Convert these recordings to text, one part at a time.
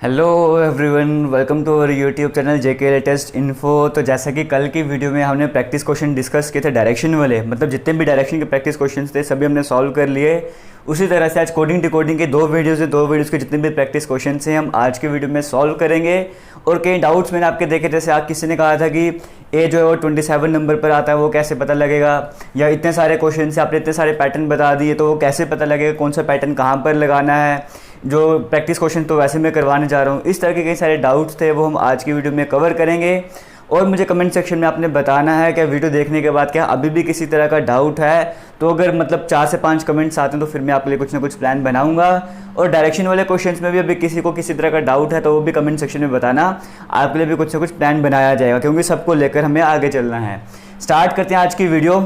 Hello everyone, welcome to our YouTube channel JK latest info. तो जैसा कि कल की वीडियो में हमने प्रैक्टिस क्वेश्चन डिस्कस किए थे डायरेक्शन वाले, मतलब जितने भी डायरेक्शन के प्रैक्टिस क्वेश्चन थे सभी हमने सॉल्व कर लिए। उसी तरह से आज कोडिंग डिकोडिंग के दो वीडियोज़ के जितने भी प्रैक्टिस क्वेश्चन हैं हम आज के वीडियो में सॉल्व करेंगे। और कई डाउट्स मैंने आपके देखे, जैसे आप किसी ने कहा था कि ए जो है वो 27 नंबर पर आता है, वो कैसे पता लगेगा, या इतने सारे क्वेश्चन से आपने इतने सारे पैटर्न बता दिए तो वो कैसे पता लगेगा कौन सा पैटर्न कहाँ पर लगाना है, जो प्रैक्टिस क्वेश्चन तो वैसे मैं करवाने जा रहा हूँ। इस तरह के कई सारे डाउट्स थे, वो हम आज की वीडियो में कवर करेंगे। और मुझे कमेंट सेक्शन में आपने बताना है कि वीडियो देखने के बाद क्या अभी भी किसी तरह का डाउट है, तो अगर मतलब 4 से 5 कमेंट्स आते हैं तो फिर मैं आपके लिए कुछ ना कुछ प्लान बनाऊंगा। और डायरेक्शन वाले क्वेश्चंस में भी अभी किसी को किसी तरह का डाउट है तो वो भी कमेंट सेक्शन में बताना, आपके लिए भी कुछ ना कुछ प्लान बनाया जाएगा, क्योंकि सबको लेकर हमें आगे चलना है। स्टार्ट करते हैं आज की वीडियो।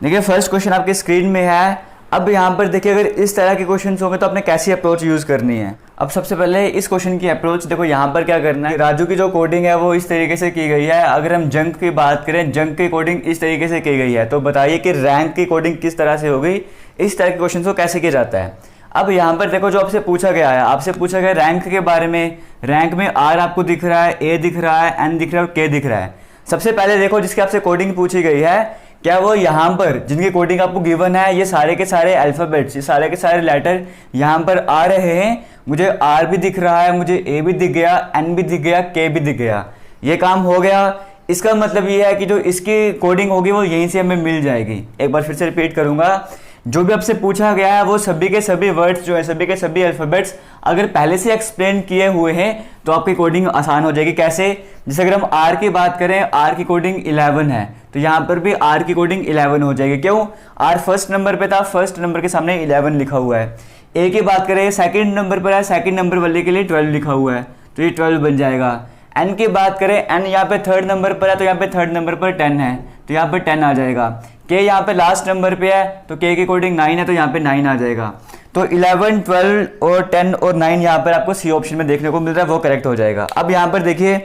देखिए फर्स्ट क्वेश्चन आपकी स्क्रीन में है। अब यहाँ पर देखिए, अगर इस तरह के क्वेश्चन होंगे तो आपने कैसी अप्रोच यूज़ करनी है। अब सबसे पहले इस क्वेश्चन की अप्रोच देखो, यहाँ पर क्या करना है, राजू की जो कोडिंग है वो इस तरीके से की गई है। अगर हम जंक की बात करें, जंक की कोडिंग इस तरीके से की गई है, तो बताइए कि रैंक की कोडिंग किस तरह से होगी, इस तरह के क्वेश्चन को कैसे किया जाता है। अब यहाँ पर देखो, जो आपसे पूछा गया है, आपसे पूछा गया रैंक के बारे में। रैंक में आर आपको दिख रहा है, ए दिख रहा है, एन दिख रहा है और के दिख रहा है। सबसे पहले देखो, जिसकी आपसे कोडिंग पूछी गई है, क्या वो यहाँ पर जिनकी कोडिंग आपको गिवन है, ये सारे के सारे अल्फ़ाबेट्स, ये सारे के सारे लेटर यहाँ पर आ रहे हैं। मुझे आर भी दिख रहा है, मुझे ए भी दिख गया, एन भी दिख गया, के भी दिख गया। ये काम हो गया। इसका मतलब ये है कि जो इसकी कोडिंग होगी वो यहीं से हमें मिल जाएगी। एक बार फिर से रिपीट करूंगा, जो भी आपसे पूछा गया है वो सभी के सभी वर्ड्स जो है, सभी के सभी अल्फ़ाबेट्स अगर पहले से एक्सप्लेन किए हुए हैं तो आपकी कोडिंग आसान हो जाएगी। कैसे? जैसे अगर हम आर की बात करें, आर की कोडिंग 11 है, तो यहाँ पर भी आर की कोडिंग 11 हो जाएगी। क्यों? आर फर्स्ट नंबर पे था, फर्स्ट नंबर के सामने 11 लिखा हुआ है। ए की बात करें, सेकंड नंबर पर है, सेकंड नंबर वाले के लिए 12 लिखा हुआ है, तो ये 12 बन जाएगा। एन की बात करें, एन यहाँ पे थर्ड नंबर पर है, तो यहाँ पे थर्ड नंबर पर 10 है, तो यहाँ पे 10 आ जाएगा। के यहाँ पे लास्ट नंबर पे है, तो के की कोडिंग 9 है, तो यहाँ पे 9 आ जाएगा। तो 11, 12 और 10 और 9 यहाँ पर आपको सी ऑप्शन में देखने को मिल रहा है, वो करेक्ट हो जाएगा। अब यहाँ पर देखिए,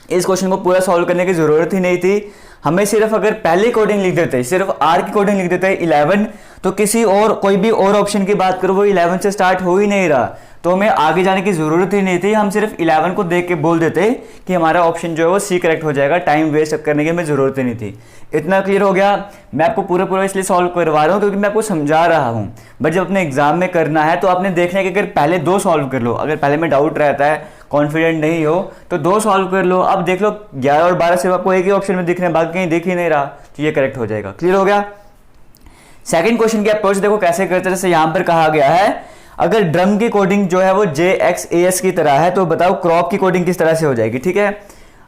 इस क्वेश्चन को पूरा सॉल्व करने की जरूरत ही नहीं थी। हमें सिर्फ अगर पहली कोडिंग लिख देते, सिर्फ आर की कोडिंग लिख देते 11, तो किसी और कोई भी और ऑप्शन की बात करो वो 11 से स्टार्ट हो ही नहीं रहा, तो हमें आगे जाने की जरूरत ही नहीं थी। हम सिर्फ 11 को देख के बोल देते कि हमारा ऑप्शन जो है वो सी करेक्ट हो जाएगा। टाइम वेस्ट करने की हमें जरूरत ही नहीं थी। इतना क्लियर हो गया। मैं आपको पूरा इसलिए सॉल्व करवा रहा हूँ क्योंकि मैं आपको समझा रहा हूँ, बट जब अपने एग्जाम में करना है तो आपने देखना है कि अगर पहले 2 सॉल्व कर लो, अगर पहले में डाउट रहता है, कॉन्फिडेंट नहीं हो, तो 2 सॉल्व कर लो। अब देख लो 11 और 12 से आपको एक ही ऑप्शन में दिख रहे हैं, बाकी कहीं दिख ही नहीं रहा, तो ये करेक्ट हो जाएगा। क्लियर हो गया। सेकंड क्वेश्चन की अप्रोच देखो कैसे करते हैं। जैसे यहाँ पर कहा गया है, अगर ड्रम की कोडिंग जो है वो JXAS की तरह है, तो बताओ क्रॉप की कोडिंग किस तरह से हो जाएगी। ठीक है,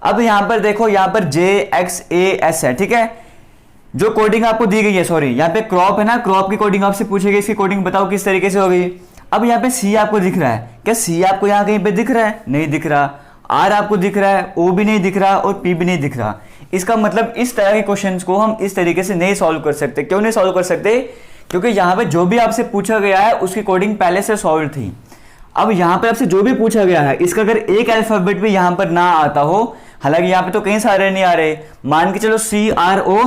अब यहाँ पर देखो, यहाँ पर JXAS है, ठीक है, जो कोडिंग आपको दी गई है, सॉरी यहाँ पे क्रॉप है ना, क्रॉप की कोडिंग आपसे पूछेगी, इसकी कोडिंग बताओ किस तरीके से होगी। अब यहाँ पे सी आपको दिख रहा है, क्या सी आपको यहाँ कहीं पे दिख रहा है? नहीं दिख रहा। आर आपको दिख रहा है, ओ भी नहीं दिख रहा और पी भी नहीं दिख रहा। इसका मतलब इस तरह के क्वेश्चंस को हम इस तरीके से नहीं सॉल्व कर सकते। क्यों नहीं सॉल्व कर सकते? क्योंकि यहाँ पे जो भी आपसे पूछा गया है उसकी कोडिंग पहले से सॉल्व थी। अब यहाँ पे आपसे जो भी पूछा गया है, इसका अगर एक अल्फाबेट भी यहाँ पर ना आता हो, हालांकि यहाँ पे तो कई सारे नहीं आ रहे, मान के चलो CRO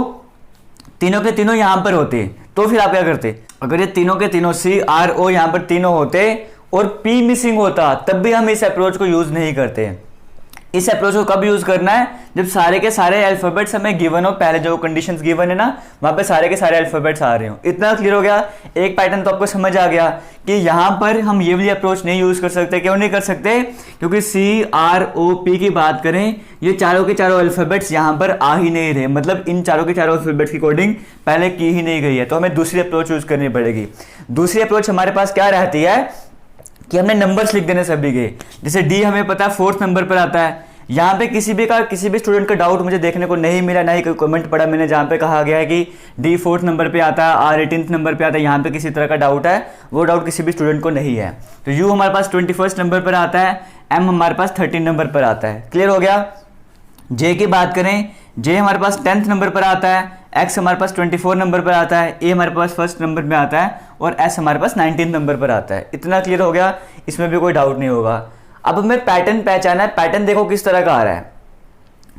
तीनों के तीनों यहाँ पर होते, तो फिर आप क्या करते? अगर ये तीनों के तीनों CRO यहाँ पर तीनों होते और P मिसिंग होता, तब भी हम इस अप्रोच को यूज नहीं करते। इस अप्रोच को कब यूज करना है? जब सारे के सारे अल्फाबेट्स हमें गिवन हो, पहले जो कंडीशंस गिवन है ना, वहां पे सारे के सारे अल्फाबेट्स आ रहे हो। इतना क्लियर हो गया। एक पैटर्न तो आपको समझ आ गया कि यहाँ पर हम ये वाली अप्रोच नहीं यूज कर सकते। क्यों नहीं कर सकते? क्योंकि CROP की बात करें, ये चारों के चारों अल्फाबेट्स यहाँ पर आ ही नहीं रहे, मतलब इन चारों के चारों अल्फाबेट्स की कोडिंग पहले की ही नहीं गई है, तो हमें दूसरी अप्रोच यूज करनी पड़ेगी। दूसरी अप्रोच हमारे पास क्या रहती है कि हमने नंबर्स लिख देने सभी के। जैसे डी हमें पता है 4th नंबर पर आता है। यहाँ पे किसी भी स्टूडेंट का डाउट मुझे देखने को नहीं मिला, ना ही कोई कमेंट पड़ा मैंने जहाँ पे कहा गया है कि डी 4th नंबर पे आता है, आर 18th नंबर पे आता है। यहाँ पे किसी तरह का डाउट है, वो डाउट किसी भी स्टूडेंट को नहीं है। तो यू हमारे पास 21st नंबर पर आता है, एम हमारे पास 13 नंबर पर आता है। क्लियर हो गया। जे की बात करें, जे हमारे पास 10th नंबर पर आता है, एक्स हमारे पास 24 नंबर पर आता है, ए हमारे पास 1st नंबर में आता है और एस हमारे पास 19th नंबर पर आता है। इतना क्लियर हो गया, इसमें भी कोई डाउट नहीं होगा। अब हमें पैटर्न पहचाना है। पैटर्न देखो किस तरह का आ रहा है।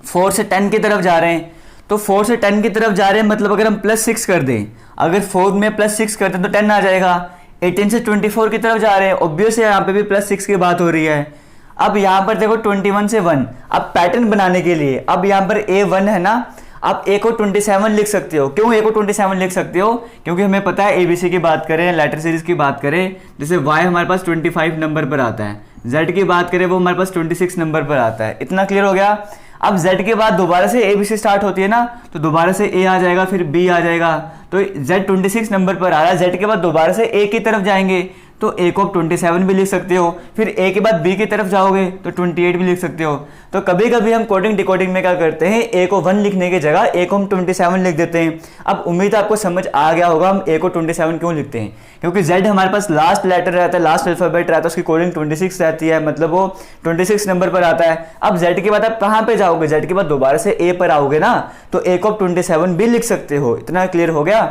4 से 10 की तरफ जा रहे हैं, तो 4 से 10 की तरफ जा रहे हैं, मतलब अगर हम +6 कर दें, अगर 4 में +6 करते हैं तो 10 आ जाएगा। 18 से 24 की तरफ जा रहे हैं, ऑब्वियस है यहाँ पे भी +6 की बात हो रही है। अब यहाँ पर देखो 21 से 1, अब पैटर्न बनाने के लिए अब यहाँ पर A1 है ना, आप A को 27 लिख सकते हो। क्यों A को 27 लिख सकते हो? क्योंकि हमें पता है ABC की बात करें, लेटर सीरीज की बात करें, जैसे Y हमारे पास 25 नंबर पर आता है, Z की बात करें वो हमारे पास 26 नंबर पर आता है। इतना क्लियर हो गया। अब Z के बाद दोबारा से ABC स्टार्ट होती है ना, तो दोबारा से A आ जाएगा, फिर B आ जाएगा, तो Z 26 नंबर पर आ रहा है, Z के बाद दोबारा से A की तरफ जाएंगे तो A को आप 27 भी लिख सकते हो, फिर A के बाद B की तरफ जाओगे तो 28 भी लिख सकते हो। तो कभी कभी हम कोडिंग डिकोडिंग में क्या करते हैं, A को 1 लिखने की जगह A को हम 27 लिख देते हैं। अब उम्मीद है आपको समझ आ गया होगा हम A को 27 क्यों लिखते हैं, क्योंकि Z हमारे पास लास्ट लेटर रहता है, लास्ट अल्फाबेट रहता है, उसकी कोडिंग 26 रहती है, मतलब वो 26 नंबर पर आता है। अब Z के बाद आप कहाँ पे जाओगे, Z के बाद दोबारा से A पर आओगे ना, तो A को आप 27 भी लिख सकते हो। इतना क्लियर हो गया।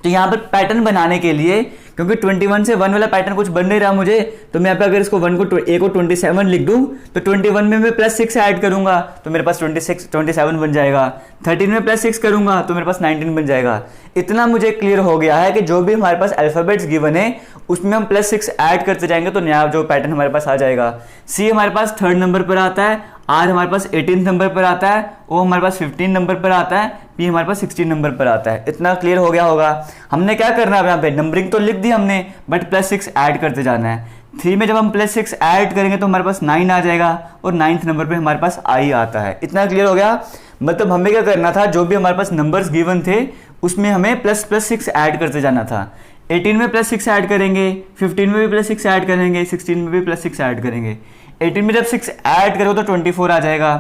तो यहाँ पर पैटर्न बनाने के लिए, क्योंकि 21 से 1 वाला पैटर्न कुछ बन नहीं रहा मुझे, तो मैं यहाँ पे अगर इसको 1 को A को 27 लिख दूं तो 21 में मैं +6 ऐड करूंगा तो मेरे पास 27 बन जाएगा, 13 में +6 करूंगा तो मेरे पास 19 बन जाएगा। इतना मुझे क्लियर हो गया है कि जो भी हमारे पास अल्फाबेट्स गिवन है उसमें हम +6 ऐड करते जाएंगे तो नया जो पैटर्न हमारे पास आ जाएगा। C हमारे पास 3rd नंबर पर आता है, R हमारे पास 18 नंबर पर आता है, O हमारे पास 15 नंबर पर आता है, P हमारे पास 16 नंबर पर आता है। इतना क्लियर हो गया होगा। हमने क्या करना है, यहाँ पे नंबरिंग तो लिख दी हमने, बट +6 ऐड करते जाना है। 3 में जब हम +6 ऐड करेंगे तो हमारे पास 9 आ जाएगा और 9th नंबर पे हमारे पास I आता है। इतना क्लियर हो गया। मतलब हमें क्या करना था, जो भी हमारे पास नंबर्स गिवन थे उसमें हमें +6 ऐड करते जाना था। 18 में +6 ऐड करेंगे, 15 में भी +6 ऐड करेंगे, 16 में भी +6 ऐड करेंगे। 18 में जब 6 ऐड करो तो 24 आ जाएगा,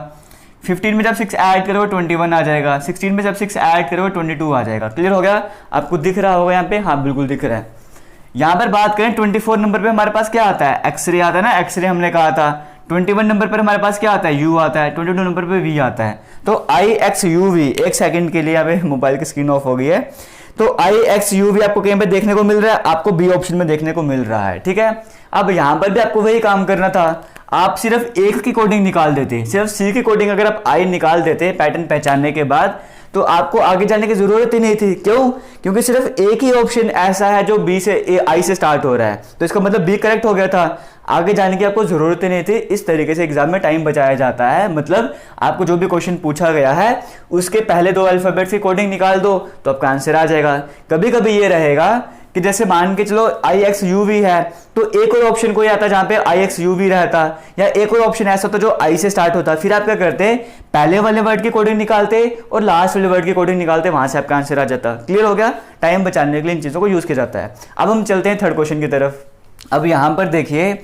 15 में जब 6 ऐड करो 21 आ जाएगा, 16 में जब 6 ऐड करो 22 आ जाएगा। क्लियर हो गया? आपको दिख रहा होगा यहाँ पे, हाँ बिल्कुल दिख रहा है। यहाँ पर बात करें 24 नंबर पे हमारे पास क्या आता है, एक्सरे आता है ना, एक्सरे हमने कहा था। 21 नंबर पर हमारे पास क्या आता है, U आता है, 22 नंबर पर V आता है। तो IXUV, एक सेकंड के लिए यहाँ पे मोबाइल की स्क्रीन ऑफ हो गई है, तो IXUV आपको कहीं पे देखने को मिल रहा है, आपको B ऑप्शन में देखने को मिल रहा है, ठीक है। अब यहाँ पर भी आपको वही काम करना था, आप सिर्फ एक की कोडिंग निकाल देते, सिर्फ C की कोडिंग अगर आप I निकाल देते पैटर्न पहचानने के बाद, तो आपको आगे जाने की जरूरत ही नहीं थी। क्यों? क्योंकि सिर्फ एक ही ऑप्शन ऐसा है जो B से I से स्टार्ट हो रहा है, तो इसका मतलब B करेक्ट हो गया था, आगे जाने की आपको जरूरत ही नहीं थी। इस तरीके से एग्जाम में टाइम बचाया जाता है, मतलब आपको जो भी क्वेश्चन पूछा गया है उसके पहले 2 अल्फाबेट्स की कोडिंग निकाल दो तो आपका आंसर आ जाएगा। कभी कभी ये रहेगा कि जैसे मान के चलो IXUV है, तो एक और ऑप्शन कोई आता जहां पे IXUV रहता, या एक और ऑप्शन ऐसा होता जो I से स्टार्ट होता, फिर आप क्या करते, पहले वाले वर्ड की कोडिंग निकालते और लास्ट वाले वर्ड की कोडिंग निकालते, वहां से आपका आंसर आ जाता। क्लियर हो गया? टाइम बचाने के लिए इन चीजों को यूज किया जाता है। अब हम चलते हैं 3rd क्वेश्चन की तरफ। अब यहाँ पर देखिए,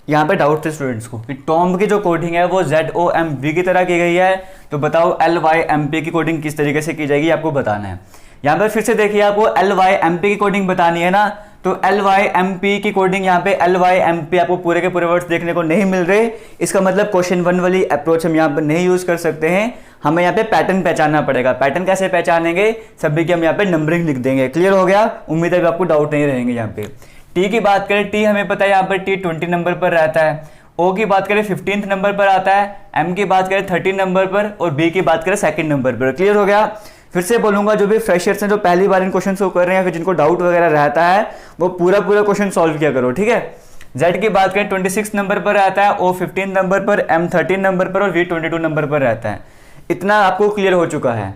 यहाँ पे डाउट थे स्टूडेंट्स को कि टॉम की जो कोडिंग है वो ZOMV की तरह की गई है, तो बताओ LYMP की कोडिंग किस तरीके से की जाएगी, आपको बताना है। यहाँ पर फिर से देखिए, आपको LYMP की कोडिंग बतानी है ना, तो LYMP की कोडिंग, यहाँ पे LYMP आपको पूरे के पूरे वर्ड्स देखने को नहीं मिल रहे, इसका मतलब क्वेश्चन 1 वाली अप्रोच हम यहाँ पर नहीं यूज कर सकते हैं, हमें यहाँ पे पैटर्न पहचानना पड़ेगा। पैटर्न कैसे पहचानेंगे, सभी की हम यहाँ पे नंबरिंग लिख देंगे। क्लियर हो गया? उम्मीद है आपको डाउट नहीं रहेंगे। यहाँ पे T की बात करें, T हमें पता है यहाँ पर T 20 नंबर पर रहता है, O की बात करें 15th नंबर पर आता है, M की बात करें 13 नंबर पर, और B की बात करें 2nd नंबर पर। क्लियर हो गया? फिर से बोलूंगा, जो भी फ्रेशर्स हैं जो पहली बार इन क्वेश्चन को कर रहे हैं, फिर जिनको डाउट वगैरह रहता है, वो पूरा क्वेश्चन सॉल्व किया करो, ठीक है। Z की बात करें 26 नंबर पर रहता है, O 15 नंबर पर, M 13 नंबर पर और V 22 नंबर पर रहता है। इतना आपको क्लियर हो चुका है।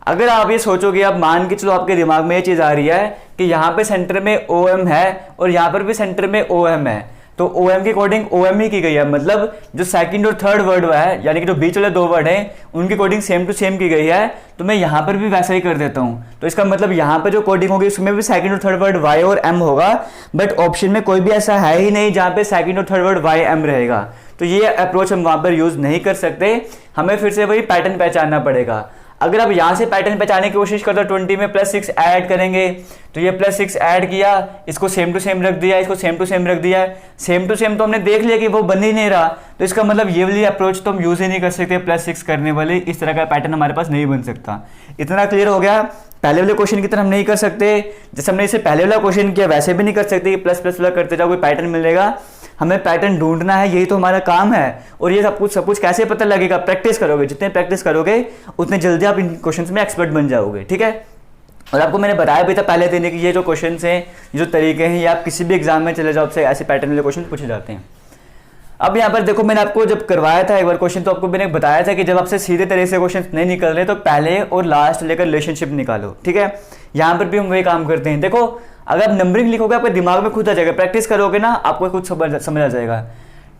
अगर आप ये सोचोगे, अब मान के चलो आपके दिमाग में ये चीज आ रही है कि यहाँ पे सेंटर में OM है और यहाँ पर भी सेंटर में OM है, तो OM की कोडिंग OM ही की गई है, मतलब जो 2nd और 3rd वर्ड है, यानी कि जो बीच वाले 2 वर्ड हैं उनकी कोडिंग सेम टू सेम की गई है, तो मैं यहाँ पर भी वैसा ही कर देता हूँ। तो इसका मतलब यहाँ पर जो कोडिंग होगी उसमें भी 2nd और 3rd वर्ड Y और M होगा, बट ऑप्शन में कोई भी ऐसा है ही नहीं जहाँ पे 2nd और 3rd वर्ड Y M रहेगा, तो ये अप्रोच हम वहाँ पर यूज नहीं कर सकते, हमें फिर से वही पैटर्न पहचानना पड़ेगा। अगर आप यहाँ से पैटर्न पहचानने की कोशिश करते हो, 20 में +6 ऐड करेंगे, तो ये +6 ऐड किया, इसको सेम टू सेम रख दिया, इसको सेम टू सेम रख दिया, सेम टू सेम तो हमने देख लिया कि वो बन ही नहीं रहा, तो इसका मतलब ये वाली अप्रोच तो हम यूज ही नहीं कर सकते, +6 करने वाले इस तरह का पैटर्न हमारे पास नहीं बन सकता। इतना क्लियर हो गया? पहले वाले क्वेश्चन की तरह हम नहीं कर सकते, जैसे हमने इसे पहले वाला क्वेश्चन किया वैसे भी नहीं कर सकते, प्लस प्लस वाला करते जाओ कोई पैटर्न मिलेगा, हमें पैटर्न ढूंढना है, यही तो हमारा काम है। और ये सब कुछ कैसे पता लगेगा, प्रैक्टिस करोगे, जितने प्रैक्टिस करोगे उतने जल्दी आप इन क्वेश्चंस में एक्सपर्ट बन जाओगे, ठीक है। और आपको मैंने बताया भी था पहले दिन कि ये जो क्वेश्चंस हैं, ये जो तरीके हैं, ये आप किसी भी एग्जाम में चले जाओ, आपसे ऐसे पैटर्न वाले क्वेश्चन पूछे जाते हैं। अब यहाँ पर देखो, मैंने आपको जब करवाया था एक बार क्वेश्चन, तो आपको मैंने बताया था कि जब आपसे सीधे तरह से क्वेश्चन नहीं निकल रहे तो पहले और लास्ट लेकर रिलेशनशिप निकालो, ठीक है। यहाँ पर भी हम वही काम करते हैं। देखो, अगर आप नंबरिंग लिखोगे आपके दिमाग में खुद आ जाएगा, प्रैक्टिस करोगे ना आपको खुद समझ आ जाएगा।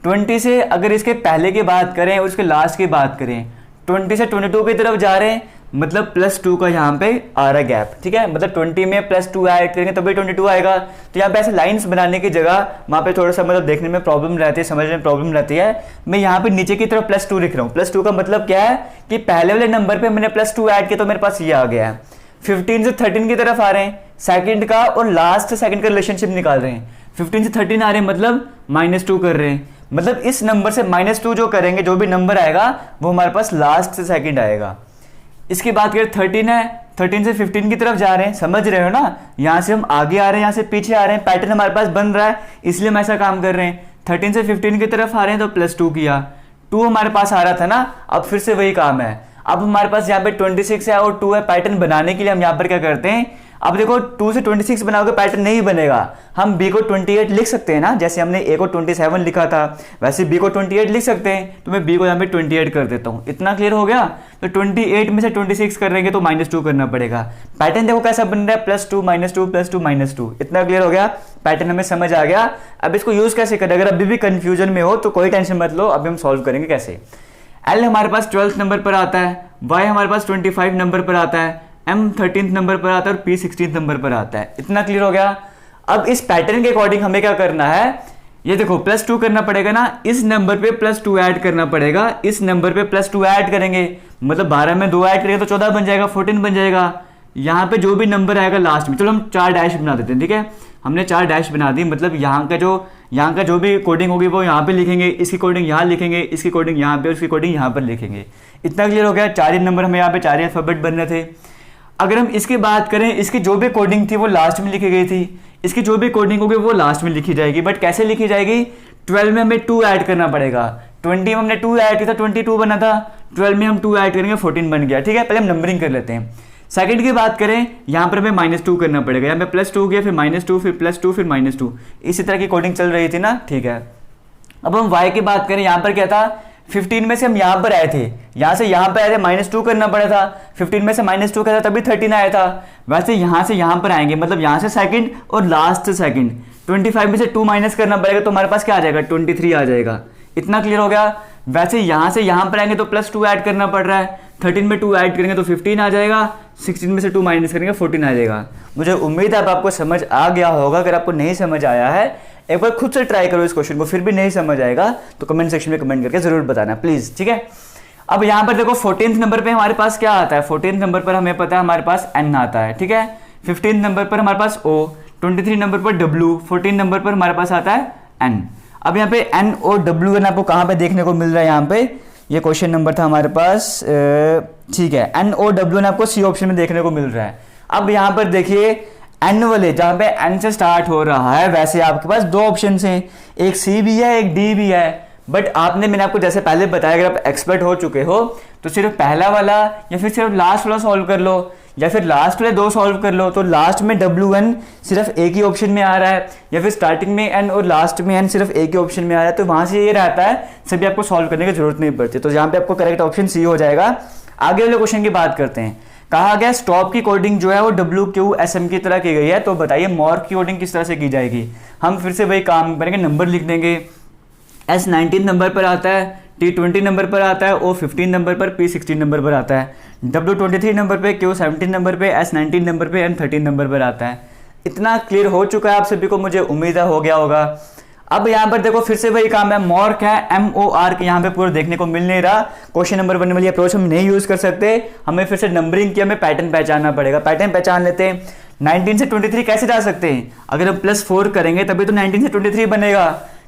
20 से अगर इसके पहले की बात करें और इसके लास्ट की बात करें, 20 से 22 की तरफ जा रहे हैं, मतलब +2 का यहाँ पे आ रहा है गैप, ठीक है। मतलब 20 में +2 ऐड करेंगे तभी 22 आएगा। तो यहाँ पे ऐसे लाइंस बनाने की जगह वहाँ पे थोड़ा सा मतलब देखने में प्रॉब्लम रहती है, समझने में प्रॉब्लम रहती है। मैं यहाँ पे नीचे की तरफ +2 लिख रहा हूँ। +2 का मतलब क्या है कि पहले वाले नंबर पे मैंने +2 ऐड किया तो मेरे पास ये आ गया है। 15 से 13 की तरफ आ रहे हैं, सेकंड का और लास्ट सेकंड का रिलेशनशिप निकाल रहे हैं। 15 से 13 आ रहे हैं मतलब -2 कर रहे हैं, मतलब इस नंबर से -2 जो करेंगे, जो भी नंबर आएगा वो हमारे पास लास्ट से सेकंड आएगा। इसकी बात करें 13 है, 13 से 15 की तरफ जा रहे हैं, समझ रहे हो ना, यहाँ से हम आगे आ रहे हैं, यहाँ से पीछे आ रहे हैं, पैटर्न हमारे पास बन रहा है, इसलिए हम ऐसा काम कर रहे हैं। 13 से 15 की तरफ आ रहे हैं तो +2 किया, 2 हमारे पास आ रहा था ना, अब फिर से वही काम है। अब हमारे पास यहाँ पे 26 है और 2 है, पैटर्न बनाने के लिए हम यहाँ पर क्या करते हैं, अब देखो 2 से 26 बनाओगे पैटर्न नहीं बनेगा, हम b को 28 लिख सकते हैं ना, जैसे हमने a को 27 लिखा था वैसे b को 28 लिख सकते हैं। तो मैं b को यहाँ पे 28 कर देता हूँ। इतना क्लियर हो गया। तो 28 में से 26 करेंगे तो -2 करना पड़ेगा। पैटर्न देखो कैसा बन रहा है, +2 -2 +2 -2। इतना क्लियर हो गया, पैटर्न हमें समझ आ गया। अब इसको यूज कैसे करें, अगर अभी भी कंफ्यूजन में हो तो कोई टेंशन मत लो, अभी हम सॉल्व करेंगे कैसे। L हमारे पास 12th नंबर पर आता है, Y हमारे पास 25 नंबर पर आता है, M 13th नंबर पर आता है और P 16th नंबर पर आता है। इतना क्लियर हो गया। अब इस पैटर्न के अकॉर्डिंग हमें क्या करना है, ये देखो +2 करना पड़ेगा ना, इस नंबर पे +2 ऐड करना पड़ेगा, इस नंबर पे +2 ऐड करेंगे, मतलब 12 में 2 ऐड करेंगे तो 14 बन जाएगा, 14 बन जाएगा। यहाँ पे जो भी नंबर आएगा लास्ट में, चलो हम 4 डैश बना देते हैं, ठीक है। हमने 4 डैश बना दी, मतलब यहाँ का जो भी कोडिंग होगी वो यहाँ पे लिखेंगे, इसकी कोडिंग यहाँ लिखेंगे, इसकी कोडिंग यहाँ पे, उसकी कोडिंग यहाँ पर लिखेंगे। इतना क्लियर हो गया। 4 ही नंबर हमें यहाँ पे 4 अल्फाबेट बन रहे थे। अगर हम इसकी बात करें, इसकी जो भी कोडिंग थी वो लास्ट में लिखी गई थी, इसकी जो भी कोडिंग होगी वो लास्ट में लिखी जाएगी। बट कैसे लिखी जाएगी, 12 में हमें 2 ऐड करना पड़ेगा। 20 में हमने 2 ऐड किया था, 22 बना था, 12 में हम 2 ऐड करेंगे, 14 बन गया, ठीक है। पहले हम नंबरिंग कर लेते हैं। सेकंड की बात करें, यहाँ पर हमें -2 करना पड़ेगा, यहाँ पे +2 किया, फिर -2, फिर +2, फिर -2, इसी तरह की कोडिंग चल रही थी ना, ठीक है। अब हम y की बात करें, यहाँ पर क्या था, 15 में से हम यहाँ पर आए थे, यहाँ से यहाँ पर आए थे, -2 करना पड़ा था, 15 में से -2 किया था तभी 13 आया था। वैसे यहाँ से यहाँ पर आएंगे, मतलब यहाँ से सेकंड और लास्ट से सेकंड, 25 में से 2 माइनस करना पड़ेगा तो हमारे पास क्या आ जाएगा, 23 आ जाएगा। इतना क्लियर हो गया। वैसे यहाँ से यहाँ पर आएंगे तो +2 ऐड करना पड़ रहा है, 13 में 2 ऐड करेंगे तो 15 आ जाएगा, 16 में से 2 माइनस करेंगे 14 आ जाएगा। मुझे उम्मीद है अब आपको समझ आ गया होगा। अगर आपको नहीं समझ आया है एक बार खुद से ट्राई करो इस क्वेश्चन को, फिर भी नहीं समझ आएगा तो कमेंट सेक्शन में कमेंट करके जरूर बताना प्लीज, ठीक है। अब यहाँ पर देखो 14th नंबर पे हमारे पास क्या आता है, 14th नंबर पर हमें पता है हमारे पास N आता है, ठीक है। 15th नंबर पर हमारे पास O, 23 नंबर पर W, 14 नंबर पर हमारे पास आता है N। अब यहाँ पे N और W आपको कहाँ पे देखने को मिल रहा है, यहाँ पे ये क्वेश्चन नंबर था हमारे पास, ठीक है। N और W आपको C ऑप्शन में देखने को मिल रहा है। अब यहाँ पर देखिए N वाले जहाँ पे N से स्टार्ट हो रहा है, वैसे आपके पास 2 ऑप्शन हैं, एक C भी है एक D भी है। बट मैंने आपको जैसे पहले बताया, अगर आप एक्सपर्ट हो चुके हो तो सिर्फ पहला वाला या फिर सिर्फ लास्ट वाला सॉल्व कर लो, या फिर लास्ट वाले 2 सॉल्व कर लो। तो लास्ट में WN सिर्फ एक ही ऑप्शन में आ रहा है, या फिर स्टार्टिंग में N और लास्ट में N सिर्फ एक ही ऑप्शन में आ रहा है, तो वहां से ये रहता है सभी आपको सॉल्व करने की जरूरत नहीं पड़ती। तो यहाँ पे आपको करेक्ट ऑप्शन C हो जाएगा। आगे वाले क्वेश्चन की बात करते हैं। कहा गया स्टॉप की कोडिंग जो है वो WQSM की तरह की गई है, तो बताइए मॉर्क की कोडिंग किस तरह से की जाएगी। हम फिर से वही काम करेंगे, नंबर लिख देंगे। S 19 नंबर पर आता है, T 20 नंबर पर आता है, O 15 नंबर पर, P 16 नंबर पर आता है, W 23 नंबर पे, Q 17 नंबर पे, S 19 नंबर पे, N 13 नंबर पर आता है। इतना क्लियर हो चुका है आप सभी को, मुझे उम्मीद हो गया होगा। अब यहाँ पर देखो फिर से वही काम है, मॉर्क है, MORK यहाँ पे पूरा देखने को मिल नहीं रहा। क्वेश्चन नंबर 1 वाली अप्रोच हम नहीं यूज कर सकते, हमें फिर से नंबरिंग की हमें पैटर्न पहचानना पड़ेगा। पैटर्न पहचान लेते हैं। 19 से 23 कैसे जा सकते हैं, अगर हम +4 करेंगे तभी तो 19 से 23 बनेगा।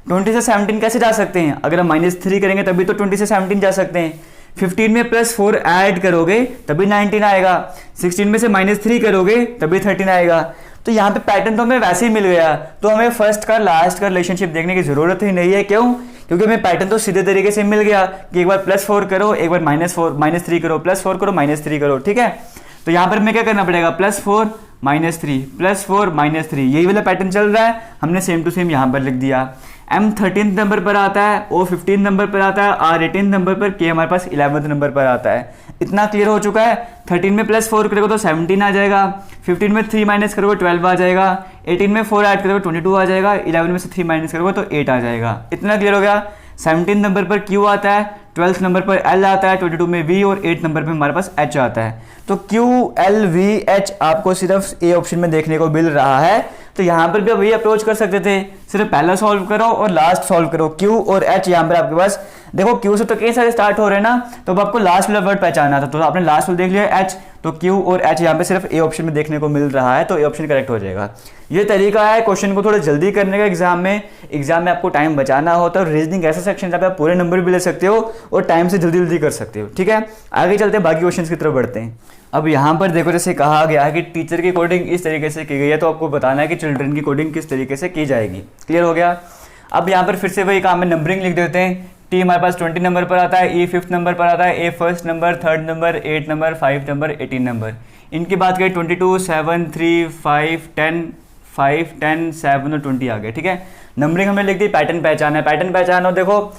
20 से 17 कैसे जा सकते हैं, अगर हम -3 करेंगे तभी तो 20 से 17 जा सकते हैं। 15 में +4 ऐड करोगे तभी 19 आएगा, 16 में से -3 करोगे तभी 13 आएगा। तो यहाँ पे पैटर्न तो हमें वैसे ही मिल गया, तो हमें फर्स्ट का लास्ट का रिलेशनशिप देखने की जरूरत ही नहीं है। क्यों? क्योंकि हमें पैटर्न तो सीधे तरीके से मिल गया कि एक बार +4 करो, एक बार -3 करो, +4 करो, -3 करो, ठीक है। तो यहाँ पर हमें क्या करना पड़ेगा, +4 -3 +4 -3, यही वाला पैटर्न चल रहा है, हमने सेम टू सेम यहाँ पर लिख दिया। M 13 नंबर पर आता है, O 15 नंबर पर आता है, R 18 नंबर पर, K हमारे पास 11 नंबर पर आता है। इतना क्लियर हो चुका है। 13 में +4 करोगे तो 17 आ जाएगा, 15 में 3 माइनस करोगे 12 आ जाएगा, 18 में 4 ऐड करोगे 22 आ जाएगा, 11 में से 3 माइनस करोगे तो 8 आ जाएगा। इतना क्लियर हो गया। 17 नंबर पर Q आता है, 12 नंबर पर L आता है, 22 में V और 8 नंबर पर हमारे पास H आता है। तो Q L V H आपको सिर्फ ए ऑप्शन में देखने को मिल रहा है। तो यहाँ पर भी आप वही अप्रोच कर सकते थे, सिर्फ पहला सॉल्व करो और लास्ट सॉल्व करो। Q और H यहाँ पर आपके पास देखो, Q से तो कई सारे स्टार्ट हो रहे हैं ना, तो अब आपको लास्ट वाला वर्ड पहचाना था, तो आपने लास्ट वाला देख लिया H, तो Q और H यहाँ पे सिर्फ ए ऑप्शन में देखने को मिल रहा है, तो ए ऑप्शन करेक्ट हो जाएगा। ये तरीका है क्वेश्चन को थोड़ा जल्दी करने का एग्जाम में आपको टाइम बचाना होता है। और रीजनिंग ऐसा सेक्शन जहाँ पे आप पूरे नंबर भी ले सकते हो और टाइम से जल्दी जल्दी कर सकते हो। ठीक है, आगे चलते हैं, बाकी क्वेश्चन की तरफ बढ़ते हैं। अब यहाँ पर देखो, जैसे कहा गया है कि टीचर की कोडिंग इस तरीके से की गई है, तो आपको बताना है कि चिल्ड्रन की कोडिंग किस तरीके से की जाएगी। क्लियर हो गया। अब यहाँ पर फिर से वही काम है, नंबरिंग लिख देते हैं। T हमारे पास 20 नंबर पर आता है, E 5th नंबर पर आता है, A 1st number, 3rd number, 8 number, 5 number, 18 number. इनकी बात करें 22, 7, 3, 5, 10, 7 और 20 आ गए। ठीक है, नंबरिंग हमने लिख दी। पैटर्न पहचाना है, पैटर्न पहचाना हो, देखो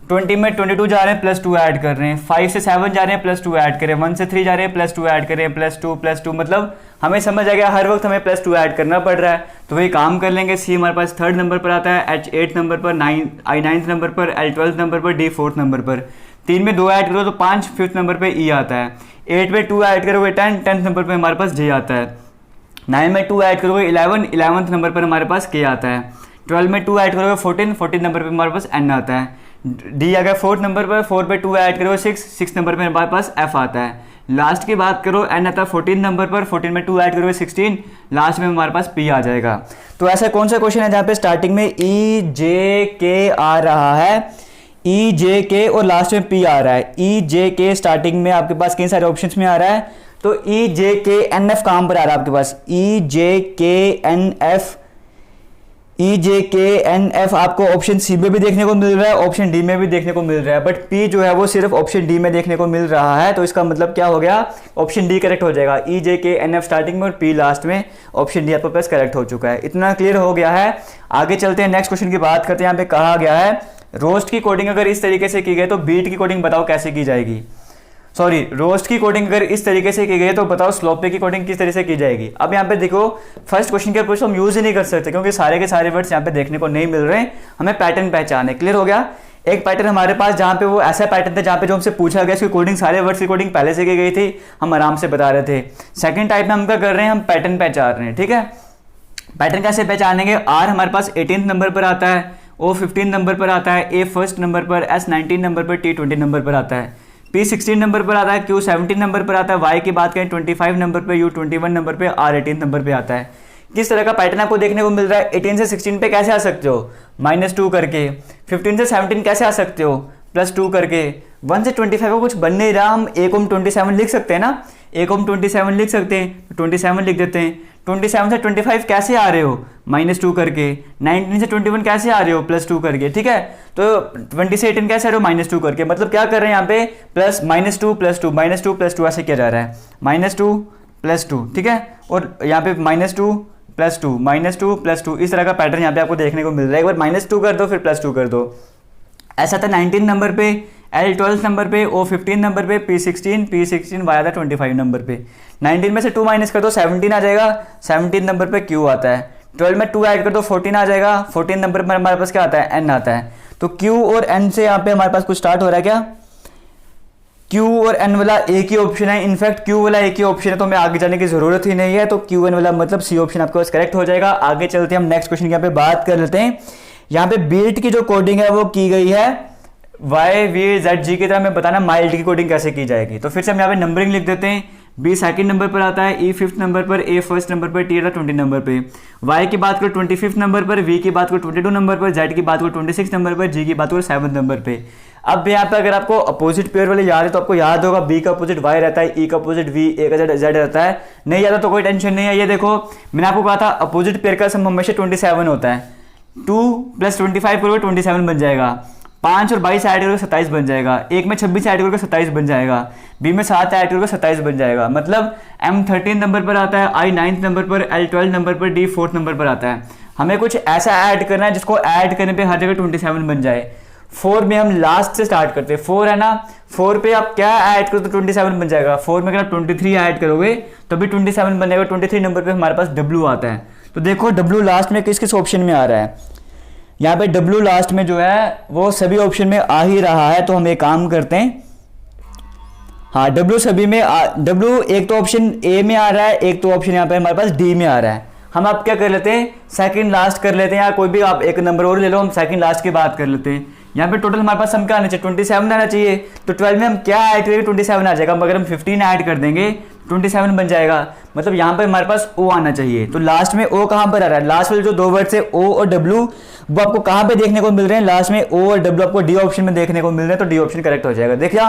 20 में 22 जा रहे हैं, +2 ऐड कर रहे हैं, 5 से 7 जा रहे हैं, +2 ऐड करें, 1 से 3 जा रहे हैं, +2 ऐड करें, +2, मतलब हमें समझ आ गया हर वक्त हमें +2 ऐड करना पड़ रहा है। तो वही काम कर लेंगे। C हमारे पास 3rd नंबर पर आता है, H 8th नंबर पर, I 9th नंबर पर, L 12th नंबर पर, D 4th नंबर पर। 3 में 2 ऐड करो तो 5 5th नंबर पर E आता है। 8 में 2 ऐड करोगे 10th नंबर पर हमारे पास J आता है। 9 में 2 ऐड करोगे 11th नंबर पर हमारे पास K आता है। 12 में 2 ऐड करोगे 14 नंबर पर हमारे पास N आता है। D आ गया 4th नंबर पर, 4 पे 2 ऐड करोगे 6 नंबर पर हमारे पास F आता है। लास्ट की बात करो, N आता है 14 नंबर पर, 14 में 2 ऐड करोगे 16, लास्ट में हमारे पास P आ जाएगा। तो ऐसा कौन सा क्वेश्चन है जहाँ पे स्टार्टिंग में E J K आ रहा है, E J K और लास्ट में P आ रहा है। E J K स्टार्टिंग में आपके पास कई सारे ऑप्शंस में आ रहा है, तो E J K N F कहाँ पर आ रहा है आपके पास, E J K N F, E J K N F आपको ऑप्शन सी में भी देखने को मिल रहा है, ऑप्शन डी में भी देखने को मिल रहा है, बट P जो है वो सिर्फ ऑप्शन डी में देखने को मिल रहा है। तो इसका मतलब क्या हो गया, ऑप्शन डी करेक्ट हो जाएगा। E J K N F starting में और P लास्ट में, ऑप्शन डी आपके पास करेक्ट हो चुका है। इतना क्लियर हो गया है। आगे चलते हैं, नेक्स्ट क्वेश्चन की बात करते हैं। यहाँ पे कहा गया है रोस्ट की कोडिंग अगर इस तरीके से की गई तो बीट की कोडिंग बताओ कैसे की जाएगी। सॉरी, रोस्ट की कोडिंग अगर इस तरीके से की गई है तो बताओ स्लोपे की कोडिंग किस तरीके से की जाएगी। अब यहाँ पे देखो, फर्स्ट क्वेश्चन के अप्रोच हम यूज ही नहीं कर सकते क्योंकि सारे के सारे वर्ड्स यहाँ पे देखने को नहीं मिल रहे हैं, हमें पैटर्न पहचान है। क्लियर हो गया। एक पैटर्न हमारे पास जहाँ पे वो ऐसा पैटर्न था जहाँ पे जो हमसे पूछा गया इसकी कोडिंग, सारे वर्ड्स की कोडिंग पहले से की गई थी, हम आराम से बता रहे थे। सेकंड टाइप में हम क्या कर रहे हैं, हम पैटर्न पहचान रहे हैं। ठीक है, पैटर्न कैसे पहचानेंगे। R हमारे पास 18th नंबर पर आता है, O 15 नंबर पर आता है, A 1st नंबर पर, S 19 नंबर पर, T 20 नंबर पर आता है, P 16 नंबर पर आता है, Q 17 नंबर पर आता है, Y की बात करें 25 नंबर पर, U 21 नंबर पे, R 18 नंबर पे आता है। किस तरह का पैटर्न आपको देखने को मिल रहा है। 18 से 16 पे कैसे आ सकते हो, -2 करके। 15 से 17 कैसे आ सकते हो, +2 करके। 1 से 25 को कुछ बन नहीं रहा, हम A को हम 27 लिख सकते हैं ना, A को हम 27 लिख सकते हैं, 27 लिख देते हैं। 27 से 25 कैसे आ रहे हो, -2 करके। 19 से 21 कैसे आ रहे हो, +2 करके। ठीक है, तो 20 से 18 कैसे आ रहे हो, -2 करके। मतलब क्या कर रहे हैं यहाँ पे, प्लस -2 +2 -2 +2 ऐसे किया जा रहा है, -2 +2। ठीक है, और यहाँ पे -2 +2 -2 +2, इस तरह का पैटर्न यहाँ पे आपको देखने को मिल रहा है। एक बार -2 कर दो फिर +2 कर दो। ऐसा था 19 नंबर पे, L 12 नंबर पे, O 15 नंबर पे, P 16 Y आता है 25 नंबर पे। 19 में से 2 माइनस कर दो 17 आ जाएगा, 17 नंबर पे Q आता है। 12 में 2 ऐड कर दो 14 आ जाएगा, 14 नंबर पर हमारे पास क्या आता है, N आता है। तो Q और N से यहाँ पे हमारे पास कुछ स्टार्ट हो रहा है क्या, Q और N वाला एक ही ऑप्शन है। इनफैक्ट Q वाला एक ही ऑप्शन है, तो हमें आगे जाने की जरूरत ही नहीं है। तो Q N वाला मतलब C ऑप्शन आपके पास करेक्ट हो जाएगा। आगे चलते हैं, हम नेक्स्ट क्वेश्चन की यहाँ पे बात कर लेते हैं। यहाँ पे बीट की जो कोडिंग है वो की गई है YVZG की तरह। हमें बताना माइल्ड की कोडिंग कैसे की जाएगी। तो फिर से हम यहाँ पे नंबरिंग लिख देते हैं। B 2nd नंबर पर आता है, E 5th नंबर पर, A 1st नंबर पर, T 20 नंबर पे। Y की बात करो 25th नंबर पर, V की बात करो 22 नंबर पर, Z की बात करो 26 नंबर पर, G की बात करो 7 नंबर पे। अब यहाँ पे अगर आपको अपोजिट पेयर वाले याद है तो आपको याद होगा B का अपोजिट Y रहता है, E का अपोजिट V, A का Z रहता है। नहीं याद है तो कोई टेंशन नहीं है। ये देखो मैंने आपको कहा था अपोजिट पेयर का सम हमेशा 27 होता है। 2 + 25 करोगे 27 बन जाएगा। 5 और 22 ऐड करोगे 27 बन जाएगा। 1 में 26 ऐड करोगे 27 बन जाएगा। B में 7 ऐड करोगे 27 बन जाएगा। मतलब M 13 नंबर पर आता है, I 9th नंबर पर, L 12 नंबर पर, D 4th नंबर पर आता है। हमें कुछ ऐसा ऐड करना है जिसको ऐड करने पे हर जगह 27 बन जाए। 4 में हम लास्ट से स्टार्ट करते हैं, 4 है ना, 4 पे आप क्या ऐड करो तो 27 बन जाएगा। 4 में अगर आप 23 ऐड करोगे तो भी 27 बन जाएगा। 23 नंबर पे हमारे पास W आता है। तो देखो W लास्ट में किस किस ऑप्शन में आ रहा है, यहाँ पे W लास्ट में जो है वो सभी ऑप्शन में आ ही रहा है। तो हम एक काम करते हैं, हाँ W सभी में W एक तो ऑप्शन A में आ रहा है, एक तो ऑप्शन यहाँ पे हमारे पास D में आ रहा है। हम आप क्या कर लेते हैं, सेकंड लास्ट कर लेते हैं, या कोई भी आप एक नंबर और ले लो, हम सेकंड लास्ट की बात कर लेते हैं। यहाँ पे टोटल हमारे पास हम क्या आना चाहिए, 27 आना चाहिए। तो 12 में हम क्या ऐड करेंगे, 27 आ जाएगा। अगर हम 15 ऐड कर देंगे 27 बन जाएगा। मतलब यहाँ पे हमारे पास O आना चाहिए। तो लास्ट में O कहाँ पर आ रहा है, लास्ट वाले जो दो वर्ड है O और W वो आपको कहाँ पे देखने को मिल रहे हैं, लास्ट में O और W आपको D ऑप्शन में देखने को मिल रहे हैं। तो D ऑप्शन करेक्ट हो जाएगा। देखिए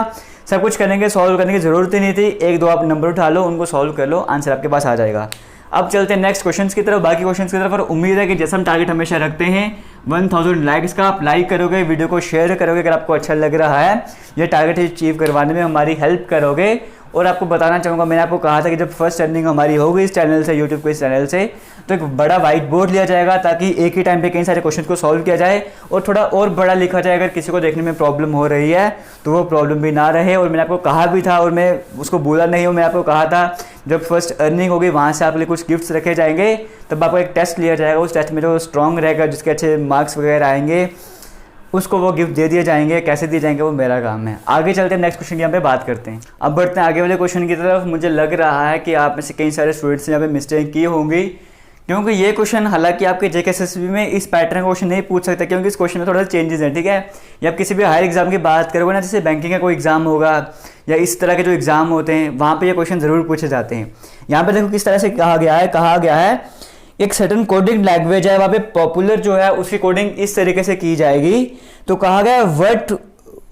सब कुछ करेंगे, सॉल्व करने की जरूरत ही नहीं थी, एक दो आप नंबर उठा लो, उनको सॉल्व कर लो, आंसर आपके पास आ जाएगा। अब चलते हैं नेक्स्ट क्वेश्चंस की तरफ, बाकी क्वेश्चंस की तरफ। और उम्मीद है कि जैसा हम टारगेट हमेशा रखते हैं 1000 लाइक्स का, आप लाइक करोगे, वीडियो को शेयर करोगे अगर आपको अच्छा लग रहा है, ये टारगेट अचीव करवाने में हमारी हेल्प करोगे। और आपको बताना चाहूँगा, मैंने आपको कहा था कि जब फर्स्ट अर्निंग हमारी होगी इस चैनल से, यूट्यूब के इस चैनल से, तो एक बड़ा वाइट बोर्ड लिया जाएगा ताकि एक ही टाइम पे कई सारे क्वेश्चन को सॉल्व किया जाए और थोड़ा और बड़ा लिखा जाए। अगर किसी को देखने में प्रॉब्लम हो रही है तो वो प्रॉब्लम भी ना रहे। और मैंने आपको कहा भी था, और मैं उसको बोला नहीं हूँ, मैं आपको कहा था जब फर्स्ट अर्निंग होगी वहाँ से आपके लिए कुछ गिफ्ट्स रखे जाएंगे, तब आपको एक टेस्ट लिया जाएगा। उस टेस्ट में जो स्ट्रॉन्ग रहेगा, जिसके अच्छे मार्क्स वगैरह आएंगे, उसको वो गिफ्ट दे दिए जाएंगे। कैसे दिए जाएंगे वो मेरा काम है। आगे चलते हैं, नेक्स्ट क्वेश्चन की यहाँ पे बात करते हैं। अब बढ़ते हैं आगे वाले क्वेश्चन की तरफ। मुझे लग रहा है कि आप में से कई सारे स्टूडेंट्स ने यहाँ पे मिस्टेक की होंगी, क्योंकि ये क्वेश्चन हालांकि आपके JKSSB में इस पैटर्न का क्वेश्चन नहीं पूछ सकता, क्योंकि इस क्वेश्चन में थोड़ा सा चेंजेस है, ठीक है। या आप किसी भी हायर एग्जाम की बात करोगे ना, जैसे बैंकिंग का कोई एग्जाम होगा या इस तरह के जो एग्जाम होते हैं, वहाँ पे ये क्वेश्चन जरूर पूछे जाते हैं। यहाँ पे देखो किस तरह से कहा गया है एक सर्टन कोडिंग लैंग्वेज है, वहाँ पे पॉपुलर जो है उसकी कोडिंग इस तरीके से की जाएगी। तो कहा गया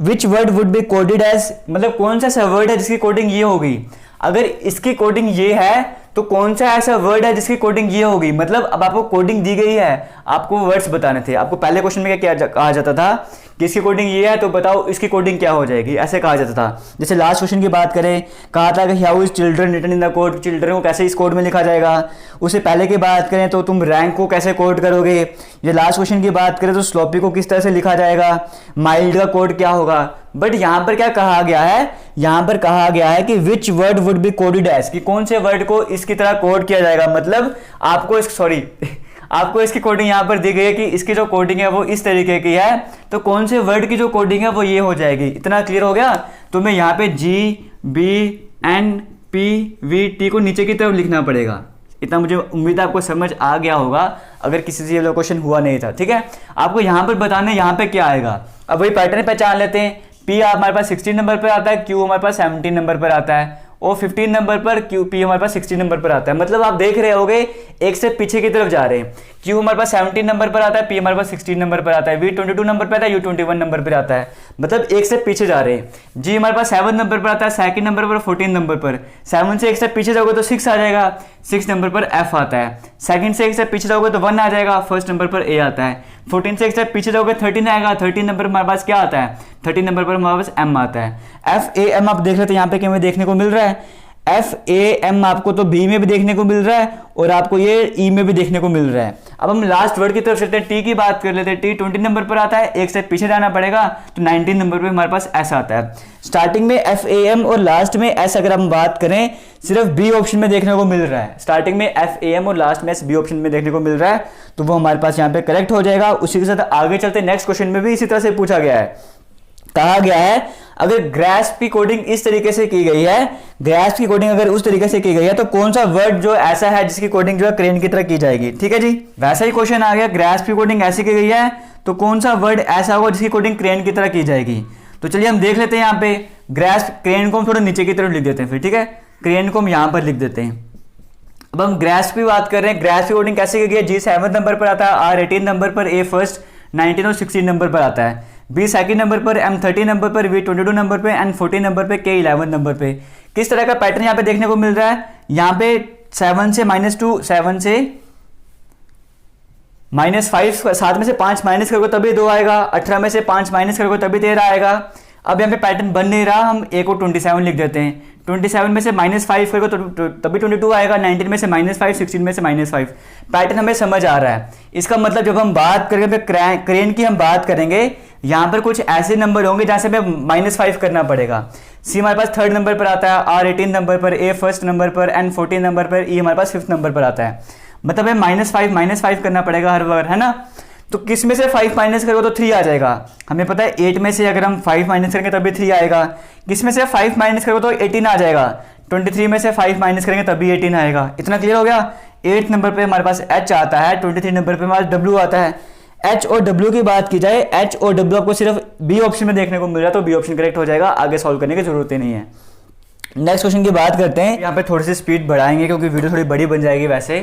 which word would be coded as, मतलब कौन सा ऐसा वर्ड है जिसकी कोडिंग ये होगी। अगर इसकी कोडिंग ये है तो कौन सा ऐसा वर्ड है जिसकी कोडिंग ये होगी। मतलब अब आपको कोडिंग दी गई है, आपको वर्ड्स बताने थे। आपको पहले क्वेश्चन में क्या कहा जाता था कि इसकी कोडिंग ये है तो बताओ इसकी कोडिंग क्या हो जाएगी, ऐसे कहा जाता था। जैसे लास्ट क्वेश्चन की बात करें, कहा था कि how is children written in the code, children को कैसे इस कोड में लिखा जाएगा। उससे पहले की बात करें तो तुम रैंक को कैसे कोड करोगे। ये लास्ट क्वेश्चन की बात करें तो स्लोपी को किस तरह से लिखा जाएगा, माइल्ड का कोड क्या होगा। बट यहाँ पर क्या कहा गया है, यहाँ पर कहा गया है कि which word would be coded as, कि कौन से वर्ड को इसकी तरह कोड किया जाएगा। मतलब आपको इसकी कोडिंग यहाँ पर दी गई है कि इसकी जो कोडिंग है वो इस तरीके की है, तो कौन से वर्ड की जो कोडिंग है वो ये हो जाएगी। इतना क्लियर हो गया। तो मैं यहाँ पे GBNPVT को नीचे की तरफ लिखना पड़ेगा। इतना मुझे उम्मीद है आपको समझ आ गया होगा, अगर किसी से ये क्वेश्चन हुआ नहीं था, ठीक है। आपको यहाँ पर बताना है यहाँ पे क्या आएगा। अब वही पैटर्न पहचान लेते हैं। P हमारे पास 16 नंबर पर आता है, Q हमारे पास 17 नंबर पर आता है, O 15 नंबर पर, P हमारे पास 16 नंबर पर आता है। मतलब आप देख रहे होगे एक से पीछे की तरफ जा रहे हैं। Q हमारे पास 17 नंबर पर आता है, P हमारे पास 16 नंबर पर आता है, V 22 नंबर पर आता है, U 21 नंबर पर आता है। मतलब एक से पीछे जा रहे हैं। G हमारे पास 7 नंबर पर आता है, सेकंड नंबर पर, 14 नंबर पर। 7 से एक से पीछे जाओगे तो 6 आ जाएगा, 6 नंबर पर F आता है। सेकंड से एक से पीछे जाओगे तो 1 आ जाएगा, फर्स्ट नंबर पर A आता है। 14 से एक से पीछे जाओगे 13 आएगा, 13 नंबर पर हमारे पास क्या आता है, 13 नंबर पर हमारे पास M आता है। FAM आप देख रहे थे यहाँ पे हमें देखने को मिल रहा है। FAM आपको तो B में भी देखने को मिल रहा है और आपको ये E में भी देखने को मिल रहा है। अब हम लास्ट वर्ड की तरफ चलते हैं, T की बात कर लेते हैं। T 20 नंबर पर आता है, एक से पीछे जाना पड़ेगा तो 19 नंबर पे हमारे पास S आता है। स्टार्टिंग में FAM और लास्ट में S अगर हम बात करें, सिर्फ B ऑप्शन में देखने को मिल रहा है। स्टार्टिंग में FAM और लास्ट में S B ऑप्शन में देखने को मिल रहा है, तो वो हमारे पास यहाँ पे करेक्ट हो जाएगा। उसी के साथ आगे चलते नेक्स्ट क्वेश्चन में भी इसी तरह से पूछा गया है। कहा गया है अगर ग्रास्प की कोडिंग इस तरीके से की गई है, ग्रास्प की कोडिंग अगर उस तरीके से की गई है, तो कौन सा वर्ड जो ऐसा है जिसकी कोडिंग जो है क्रेन की तरह की जाएगी। ठीक है जी, वैसा ही क्वेश्चन आ गया। ग्रास्प की कोडिंग ऐसी की गई है तो कौन सा वर्ड ऐसा होगा जिसकी कोडिंग क्रेन की तरह की जाएगी। तो चलिए हम देख लेते हैं यहाँ पे ग्रास्प, क्रेन को हम थोड़ा नीचे की तरफ लिख देते हैं फिर, ठीक है। क्रेन को हम यहाँ पर लिख देते हैं। अब हम ग्रास्प की बात कर रहे हैं। ग्रास्प की कोडिंग कैसे की गई है, G 7 नंबर पर आता है, R 18 नंबर पर, A फर्स्ट 19 और 16 नंबर पर आता है, B सेकंड नंबर पर, M 30 नंबर पर, V 22 नंबर पे, N 14 नंबर पे, K 11 नंबर पे। किस तरह का पैटर्न यहाँ पे देखने को मिल रहा है, यहाँ पे 7 से -2, 7 से -5, 7 में से 5 माइनस करोगे तभी 2 आएगा, 18 में से 5 माइनस करोगे तभी 13 आएगा, अब यहाँ पे पैटर्न बन नहीं रहा, हम ए को 27 लिख देते हैं। 27 में से -5 करेगा तो तभी 22 आएगा। 19 में से -5, 16 में से -5। पैटर्न हमें समझ आ रहा है। इसका मतलब जब हम बात करेंगे क्रेन की, हम बात करेंगे यहाँ पर कुछ ऐसे नंबर होंगे जहाँ से हमें -5 करना पड़ेगा। सी हमारे पास 3rd नंबर पर आता है, आर 18 नंबर पर, ए 1st नंबर पर, एन 14 नंबर पर, ई हमारे पास 5th नंबर पर आता है। मतलब हमें -5 करना पड़ेगा हर बार, है ना। तो किस में से 5 माइनस करोगे तो 3 आ जाएगा। हमें पता है 8 में से अगर हम 5 माइनस करेंगे तभी 3 आएगा। किस में से 5 माइनस करोगे तो 18 आ जाएगा। 23 में से 5 माइनस करेंगे तभी 18 आएगा। इतना क्लियर हो गया। 8 नंबर पे हमारे पास H आता है, 23 नंबर पे हमारे W आता है। H और W की बात की जाए, H और W आपको सिर्फ बी ऑप्शन में देखने को मिल रहा है, तो बी ऑप्शन करेक्ट हो जाएगा। आगे सॉल्व करने की जरूरत ही नहीं है। नेक्स्ट क्वेश्चन की बात करते हैं। यहाँ पे थोड़ी सी स्पीड बढ़ाएंगे क्योंकि वीडियो थोड़ी बड़ी बन जाएगी वैसे।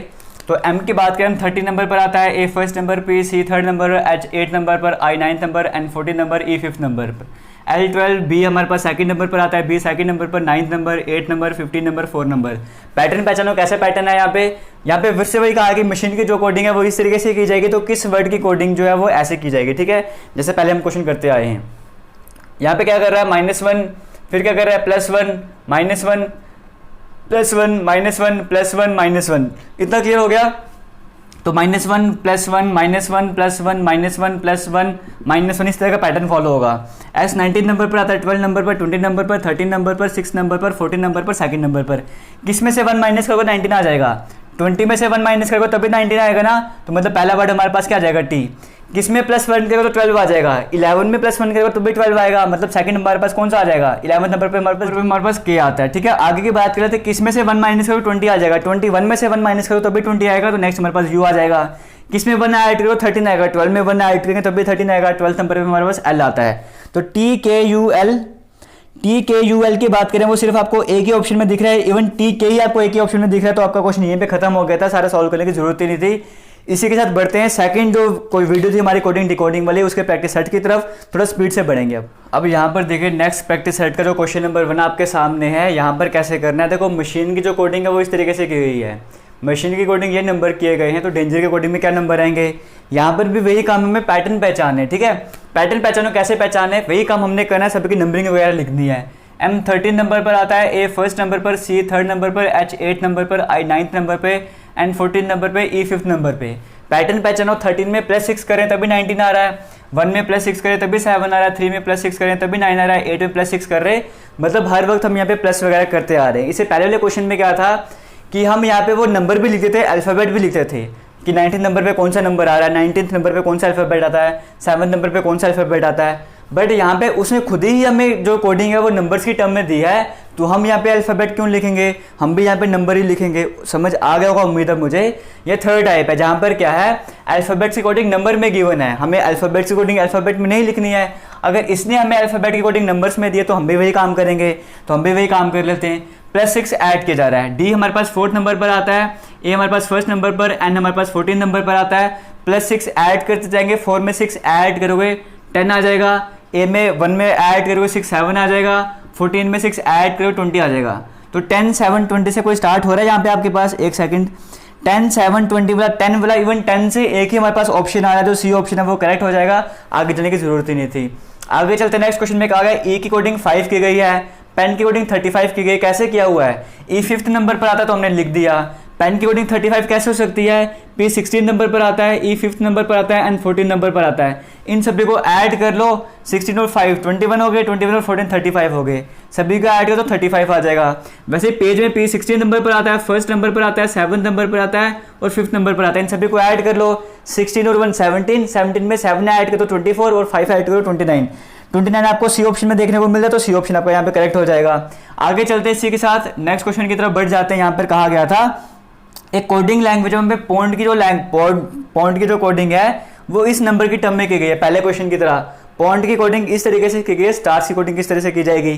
तो M की बात करें, 30 नंबर पर आता है, A 1st नंबर पे, C 3rd number, H 8th number पर, I 9th number, N 14 number, E 5th number पर। L 12 B हमारे पास 2nd नंबर पर आता है, B 2nd नंबर पर, 9th number, 8th number, 15 number, 4 number. Pattern पहचानो कैसे पैटर्न है यहाँ पे फिर से वही कहा कि मशीन की जो कोडिंग है वो इस तरीके से की जाएगी, तो किस वर्ड की कोडिंग जो है वो ऐसे की जाएगी, ठीक है। जैसे पहले हम क्वेश्चन करते आए हैं। यहाँ पे क्या कर रहा है, -1, फिर क्या कर रहा है, +1, -1, +1, -1, +1, -1। इतना क्लियर हो गया। तो -1 +1 -1 +1 -1 +1 -1 इस तरह का पैटर्न फॉलो होगा। S 19 नंबर पर आता है, 12 नंबर पर, 20 नंबर पर, 13 नंबर पर, 6 नंबर पर, 14 नंबर पर, 2nd नंबर पर। किस में से 1 माइनस करोगे 19 आ जाएगा। 20 में से 1 माइनस करोगे तभी 19 आएगा ना। तो मतलब पहला वर्ड हमारे पास क्या आ जाएगा, T। किस में +1 करोगे तो 12 आ जाएगा। 11 में +1 करोगे तो भी 12 आएगा। मतलब सेकंड नंबर हमारे पास कौन सा आ जाएगा, 11 नंबर पे हमारे पास K आता है, ठीक है। आगे की बात करें तो किस में से 1 माइनस करो 20 आ जाएगा। 21 में से 1 माइनस करो तो भी 20 आएगा। तो नेक्स्ट हमारे पास U आ जाएगा। किस में 1 ऐड करो 13 आएगा। 12 में 1 ऐड करेंगे तब भी 13 आएगा। 12th नंबर पे हमारे पास L आता है। तो TKUL की बात करें वो सिर्फ आपको एक ही ऑप्शन में दिख रहा है। इवन TK ही आपको एक ही ऑप्शन में दिख रहा है। तो आपका क्वेश्चन यहीं पे खत्म हो गया था, सारा सॉल्व करने की जरूरत ही नहीं थी। इसी के साथ बढ़ते हैं सेकंड जो कोई वीडियो थी हमारी कोडिंग डिकोडिंग वाली, उसके प्रैक्टिस सेट की तरफ थोड़ा स्पीड से बढ़ेंगे। अब यहाँ पर देखिए नेक्स्ट प्रैक्टिस सेट का जो क्वेश्चन नंबर 1 आपके सामने है। यहाँ पर कैसे करना है, देखो मशीन की जो कोडिंग है वो इस तरीके से की गई है। मशीन की कोडिंग ये नंबर किए गए हैं, तो डेंजर की कोडिंग में क्या नंबर आएंगे। यहाँ पर भी वही काम हमें पैटर्न पहचान है, ठीक है। पैटर्न पहचानो कैसे पहचान है, वही काम हमने करना है, सबकी नंबरिंग वगैरह लिखनी है। M 13 नंबर पर आता है, A 1st नंबर पर, C 3rd नंबर पर, H 8th नंबर पर, I 9th नंबर पे, N 14 नंबर पे, E 5th नंबर पे। पैटर्न पहचानो, 13 में +6 करें तभी 19 आ रहा है, 1 में +6 करें तभी 7 आ रहा है, 3 में +6 करें तभी 9 आ रहा है, 8 में +6 कर रहे हैं। मतलब हर वक्त हम यहाँ पे प्लस वगैरह करते आ रहे हैं। इससे पहले वाले क्वेश्चन में क्या था कि हम यहाँ पे वो नंबर भी लिखते थे, अल्फ़ाबेट भी लिखते थे कि 19 नंबर पे कौन सा नंबर आ रहा है, 19th नंबर पे कौन सा अल्फ़ाबेट आता है, 7th नंबर पे कौन सा अल्फ़ाबेट आता है। बट यहाँ पे उसने खुद ही हमें जो कोडिंग है वो नंबर्स की टर्म में दी है, तो हम यहाँ पे अल्फ़ाबेट क्यों लिखेंगे, हम भी यहाँ पे नंबर ही लिखेंगे। समझ आ गया होगा उम्मीद है मुझे। ये थर्ड टाइप है जहाँ पर क्या है, अल्फ़ाबेट्स की कोडिंग नंबर में गिवन है, हमें अल्फ़ाबेट्स की कोडिंग अल्फ़ाबेट में नहीं लिखनी है। अगर इसने हमें अल्फ़ाबेट की कोडिंग नंबर्स में दी है तो हम भी वही काम करेंगे, तो हम भी वही काम कर लेते हैं। +6 ऐड किया जा रहा है। D हमारे पास 4th नंबर पर आता है, A हमारे पास 1st नंबर पर, N हमारे पास 14 नंबर पर आता है। +6 ऐड करते जाएंगे, 4 में 6 ऐड करोगे 10 आ जाएगा। A में 1 में ऐड करोगे 6 7 आ जाएगा। 14 में 6 ऐड करोगे 20 आ जाएगा। तो 10 7 20 से कोई स्टार्ट हो रहा है यहाँ पे आपके पास, एक सेकंड। 10 7 20 वाला 10 वाला, इवन 10 से एक ही हमारे पास ऑप्शन आ रहा है, जो C ऑप्शन है वो करेक्ट हो जाएगा। आगे चलने की जरूरत ही नहीं थी। आगे चलते नेक्स्ट क्वेश्चन में कहा गया E की कोडिंग 5 की गई है, पेन की कोडिंग 35 की गई। कैसे किया हुआ है, E 5th नंबर पर आता है तो हमने लिख दिया। पेन की कोडिंग 35 कैसे हो सकती है, P 16 नंबर पर आता है, E 5th नंबर पर आता है, N 14 नंबर पर आता है। इन सभी को ऐड कर लो, 16 और 5 21 हो गए, 21 और 14 35 हो गए। सभी को ऐड करो तो 35 आ जाएगा। वैसे पेज में P 16 नंबर पर आता है, 1st नंबर पर आता है, 7th नंबर पर आता है और 5th नंबर पर आता है। इन सभी को ऐड कर लो, 16 और 1 17, 17 में 7 ऐड करो 24 और 5 ऐड करो 29। 29 आपको C ऑप्शन में देखने को मिल रहा है, तो C ऑप्शन आपको यहाँ पे करेक्ट हो जाएगा। आगे चलते हैं इसी के साथ नेक्स्ट क्वेश्चन की तरफ बढ़ जाते हैं। यहाँ पर कहा गया था एक कोडिंग लैंग्वेज में पॉन्ट की जो कोडिंग है वो इस नंबर की टर्म में की गई है। पहले क्वेश्चन की तरह पॉन्ट की कोडिंग इस तरीके से की गई है, स्टार्स की कोडिंग किस तरह से की जाएगी।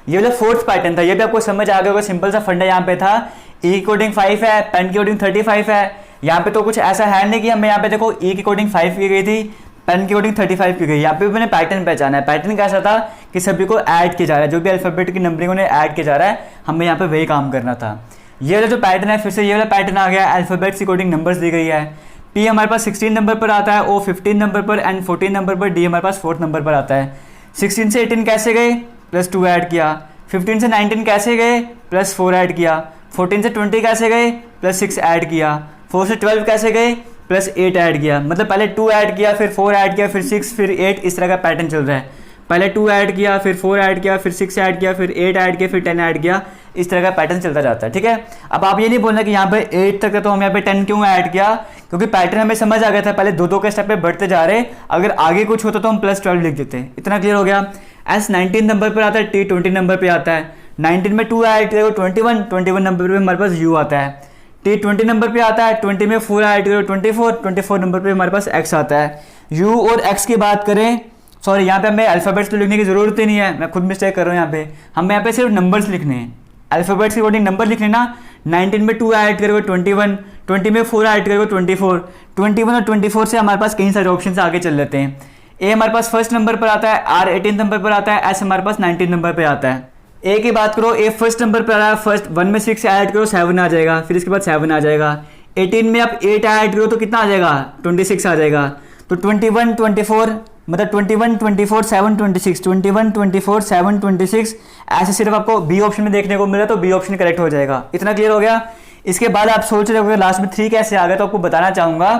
ये वाला 4th पैटर्न था, ये भी आपको समझ आ गया होगा। सिंपल सा फंडा यहाँ पे था, E की कोडिंग 5 है, पेन की कोडिंग 35 है। यहाँ पे तो कुछ ऐसा है नहीं कि हमें यहाँ पे देखो E की कोडिंग 5 की गई थी, पेन की कोडिंग 35 की गई। यहाँ पे भी मैंने पैटर्न पहचाना है। पैटर्न कैसा था कि सभी को ऐड किया जा रहा है, जो भी अल्फाबेट की नंबरिंग उन्हें ऐड किया जा रहा है, हमें यहाँ पे वही काम करना था। ये वाला जो पैटर्न है, फिर से ये वाला पैटर्न आ गया। अल्फाबेट्स की कोडिंग नंबर्स दी गई है। P हमारे पास 16 नंबर पर आता है, O 15 नंबर पर, N 14 नंबर पर, D हमारे पास 4th नंबर पर आता है। 16 से 18 कैसे गए, +2 ऐड किया। 15 से 19 कैसे गए, +4 ऐड किया। 14 से 20 कैसे गए, +6 ऐड किया। 4 से 12 कैसे गए, +8 ऐड किया। मतलब पहले 2 ऐड किया, फिर 4 ऐड किया, फिर 6, फिर 8, इस तरह का पैटर्न चल रहा है। पहले 2 ऐड किया, फिर 4 ऐड किया, फिर 6 ऐड किया, फिर 8 ऐड किया, फिर 10 ऐड किया, इस तरह का पैटर्न चलता जाता है। ठीक है, अब आप ये नहीं बोलना कि यहाँ पे 8 तक है तो हम यहाँ पे 10 क्यों ऐड किया, क्योंकि पैटर्न हमें समझ आ गया था। पहले 2-2 के स्टेप पे बढ़ते जा रहे, अगर आगे कुछ होता तो हम +12 लिख देते हैं। इतना क्लियर हो गया। S 19 नंबर पर आता है, T 20 नंबर पर आता है। 19 में 2 ऐड करो 21 नंबर पर हमारे पास U आता है। T 20 नंबर पे आता है, 20 में 4 ऐड करो 24 नंबर पे हमारे पास X आता है। U और X की बात करें, सॉरी यहाँ पे हमें अल्फ़ाबेट्स तो लिखने की ज़रूरत ही नहीं है, मैं खुद मिस्टेक कर रहा हूँ यहाँ पे। हमें यहाँ पे सिर्फ नंबर्स लिखने हैं, अल्फ़ाबेट्स के अकॉर्डिंग नंबर लिखने ना। 19 में 2 ऐड करोगे 21, 20 में 4 ऐड करोगे 24, 21 और 24 से हमारे पास कई सारे ऑप्शन आगे चल लेते हैं। A हमारे पास फर्स्ट नंबर पर आता है, R 18 नंबर पर आता है, S हमारे पास 19 नंबर पर आता है। A की बात करो, A फर्स्ट नंबर पर आ रहा है, फर्स्ट 1 में 6 ऐड करो 7 आ जाएगा, फिर इसके बाद 7 आ जाएगा। 18 में आप 8 ऐड करो तो कितना आ जाएगा, 26 आ जाएगा। तो 21 24 मतलब 21 24 7 26, 21 24 7 26, ऐसे सिर्फ आपको बी ऑप्शन में देखने को मिला, तो बी ऑप्शन करेक्ट हो जाएगा। इतना क्लियर हो गया। इसके बाद आप सोच रहे हो लास्ट में 3 कैसे आ गया, तो आपको बताना चाहूँगा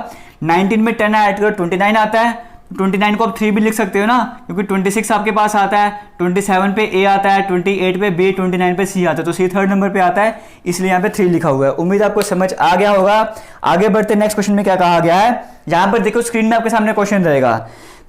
19 में 10 ऐड करो 29 आता है। 29 को आप 3 भी लिख सकते हो ना, क्योंकि 26 आपके पास आता है, 27 पे A आता है, 28 पे B, 29 पे C आता है, तो C थर्ड नंबर पे आता है, इसलिए यहाँ पे 3 लिखा हुआ है। उम्मीद आपको समझ आ गया होगा। आगे बढ़ते नेक्स्ट क्वेश्चन में क्या कहा गया है, यहाँ पर देखो स्क्रीन में आपके सामने क्वेश्चन रहेगा।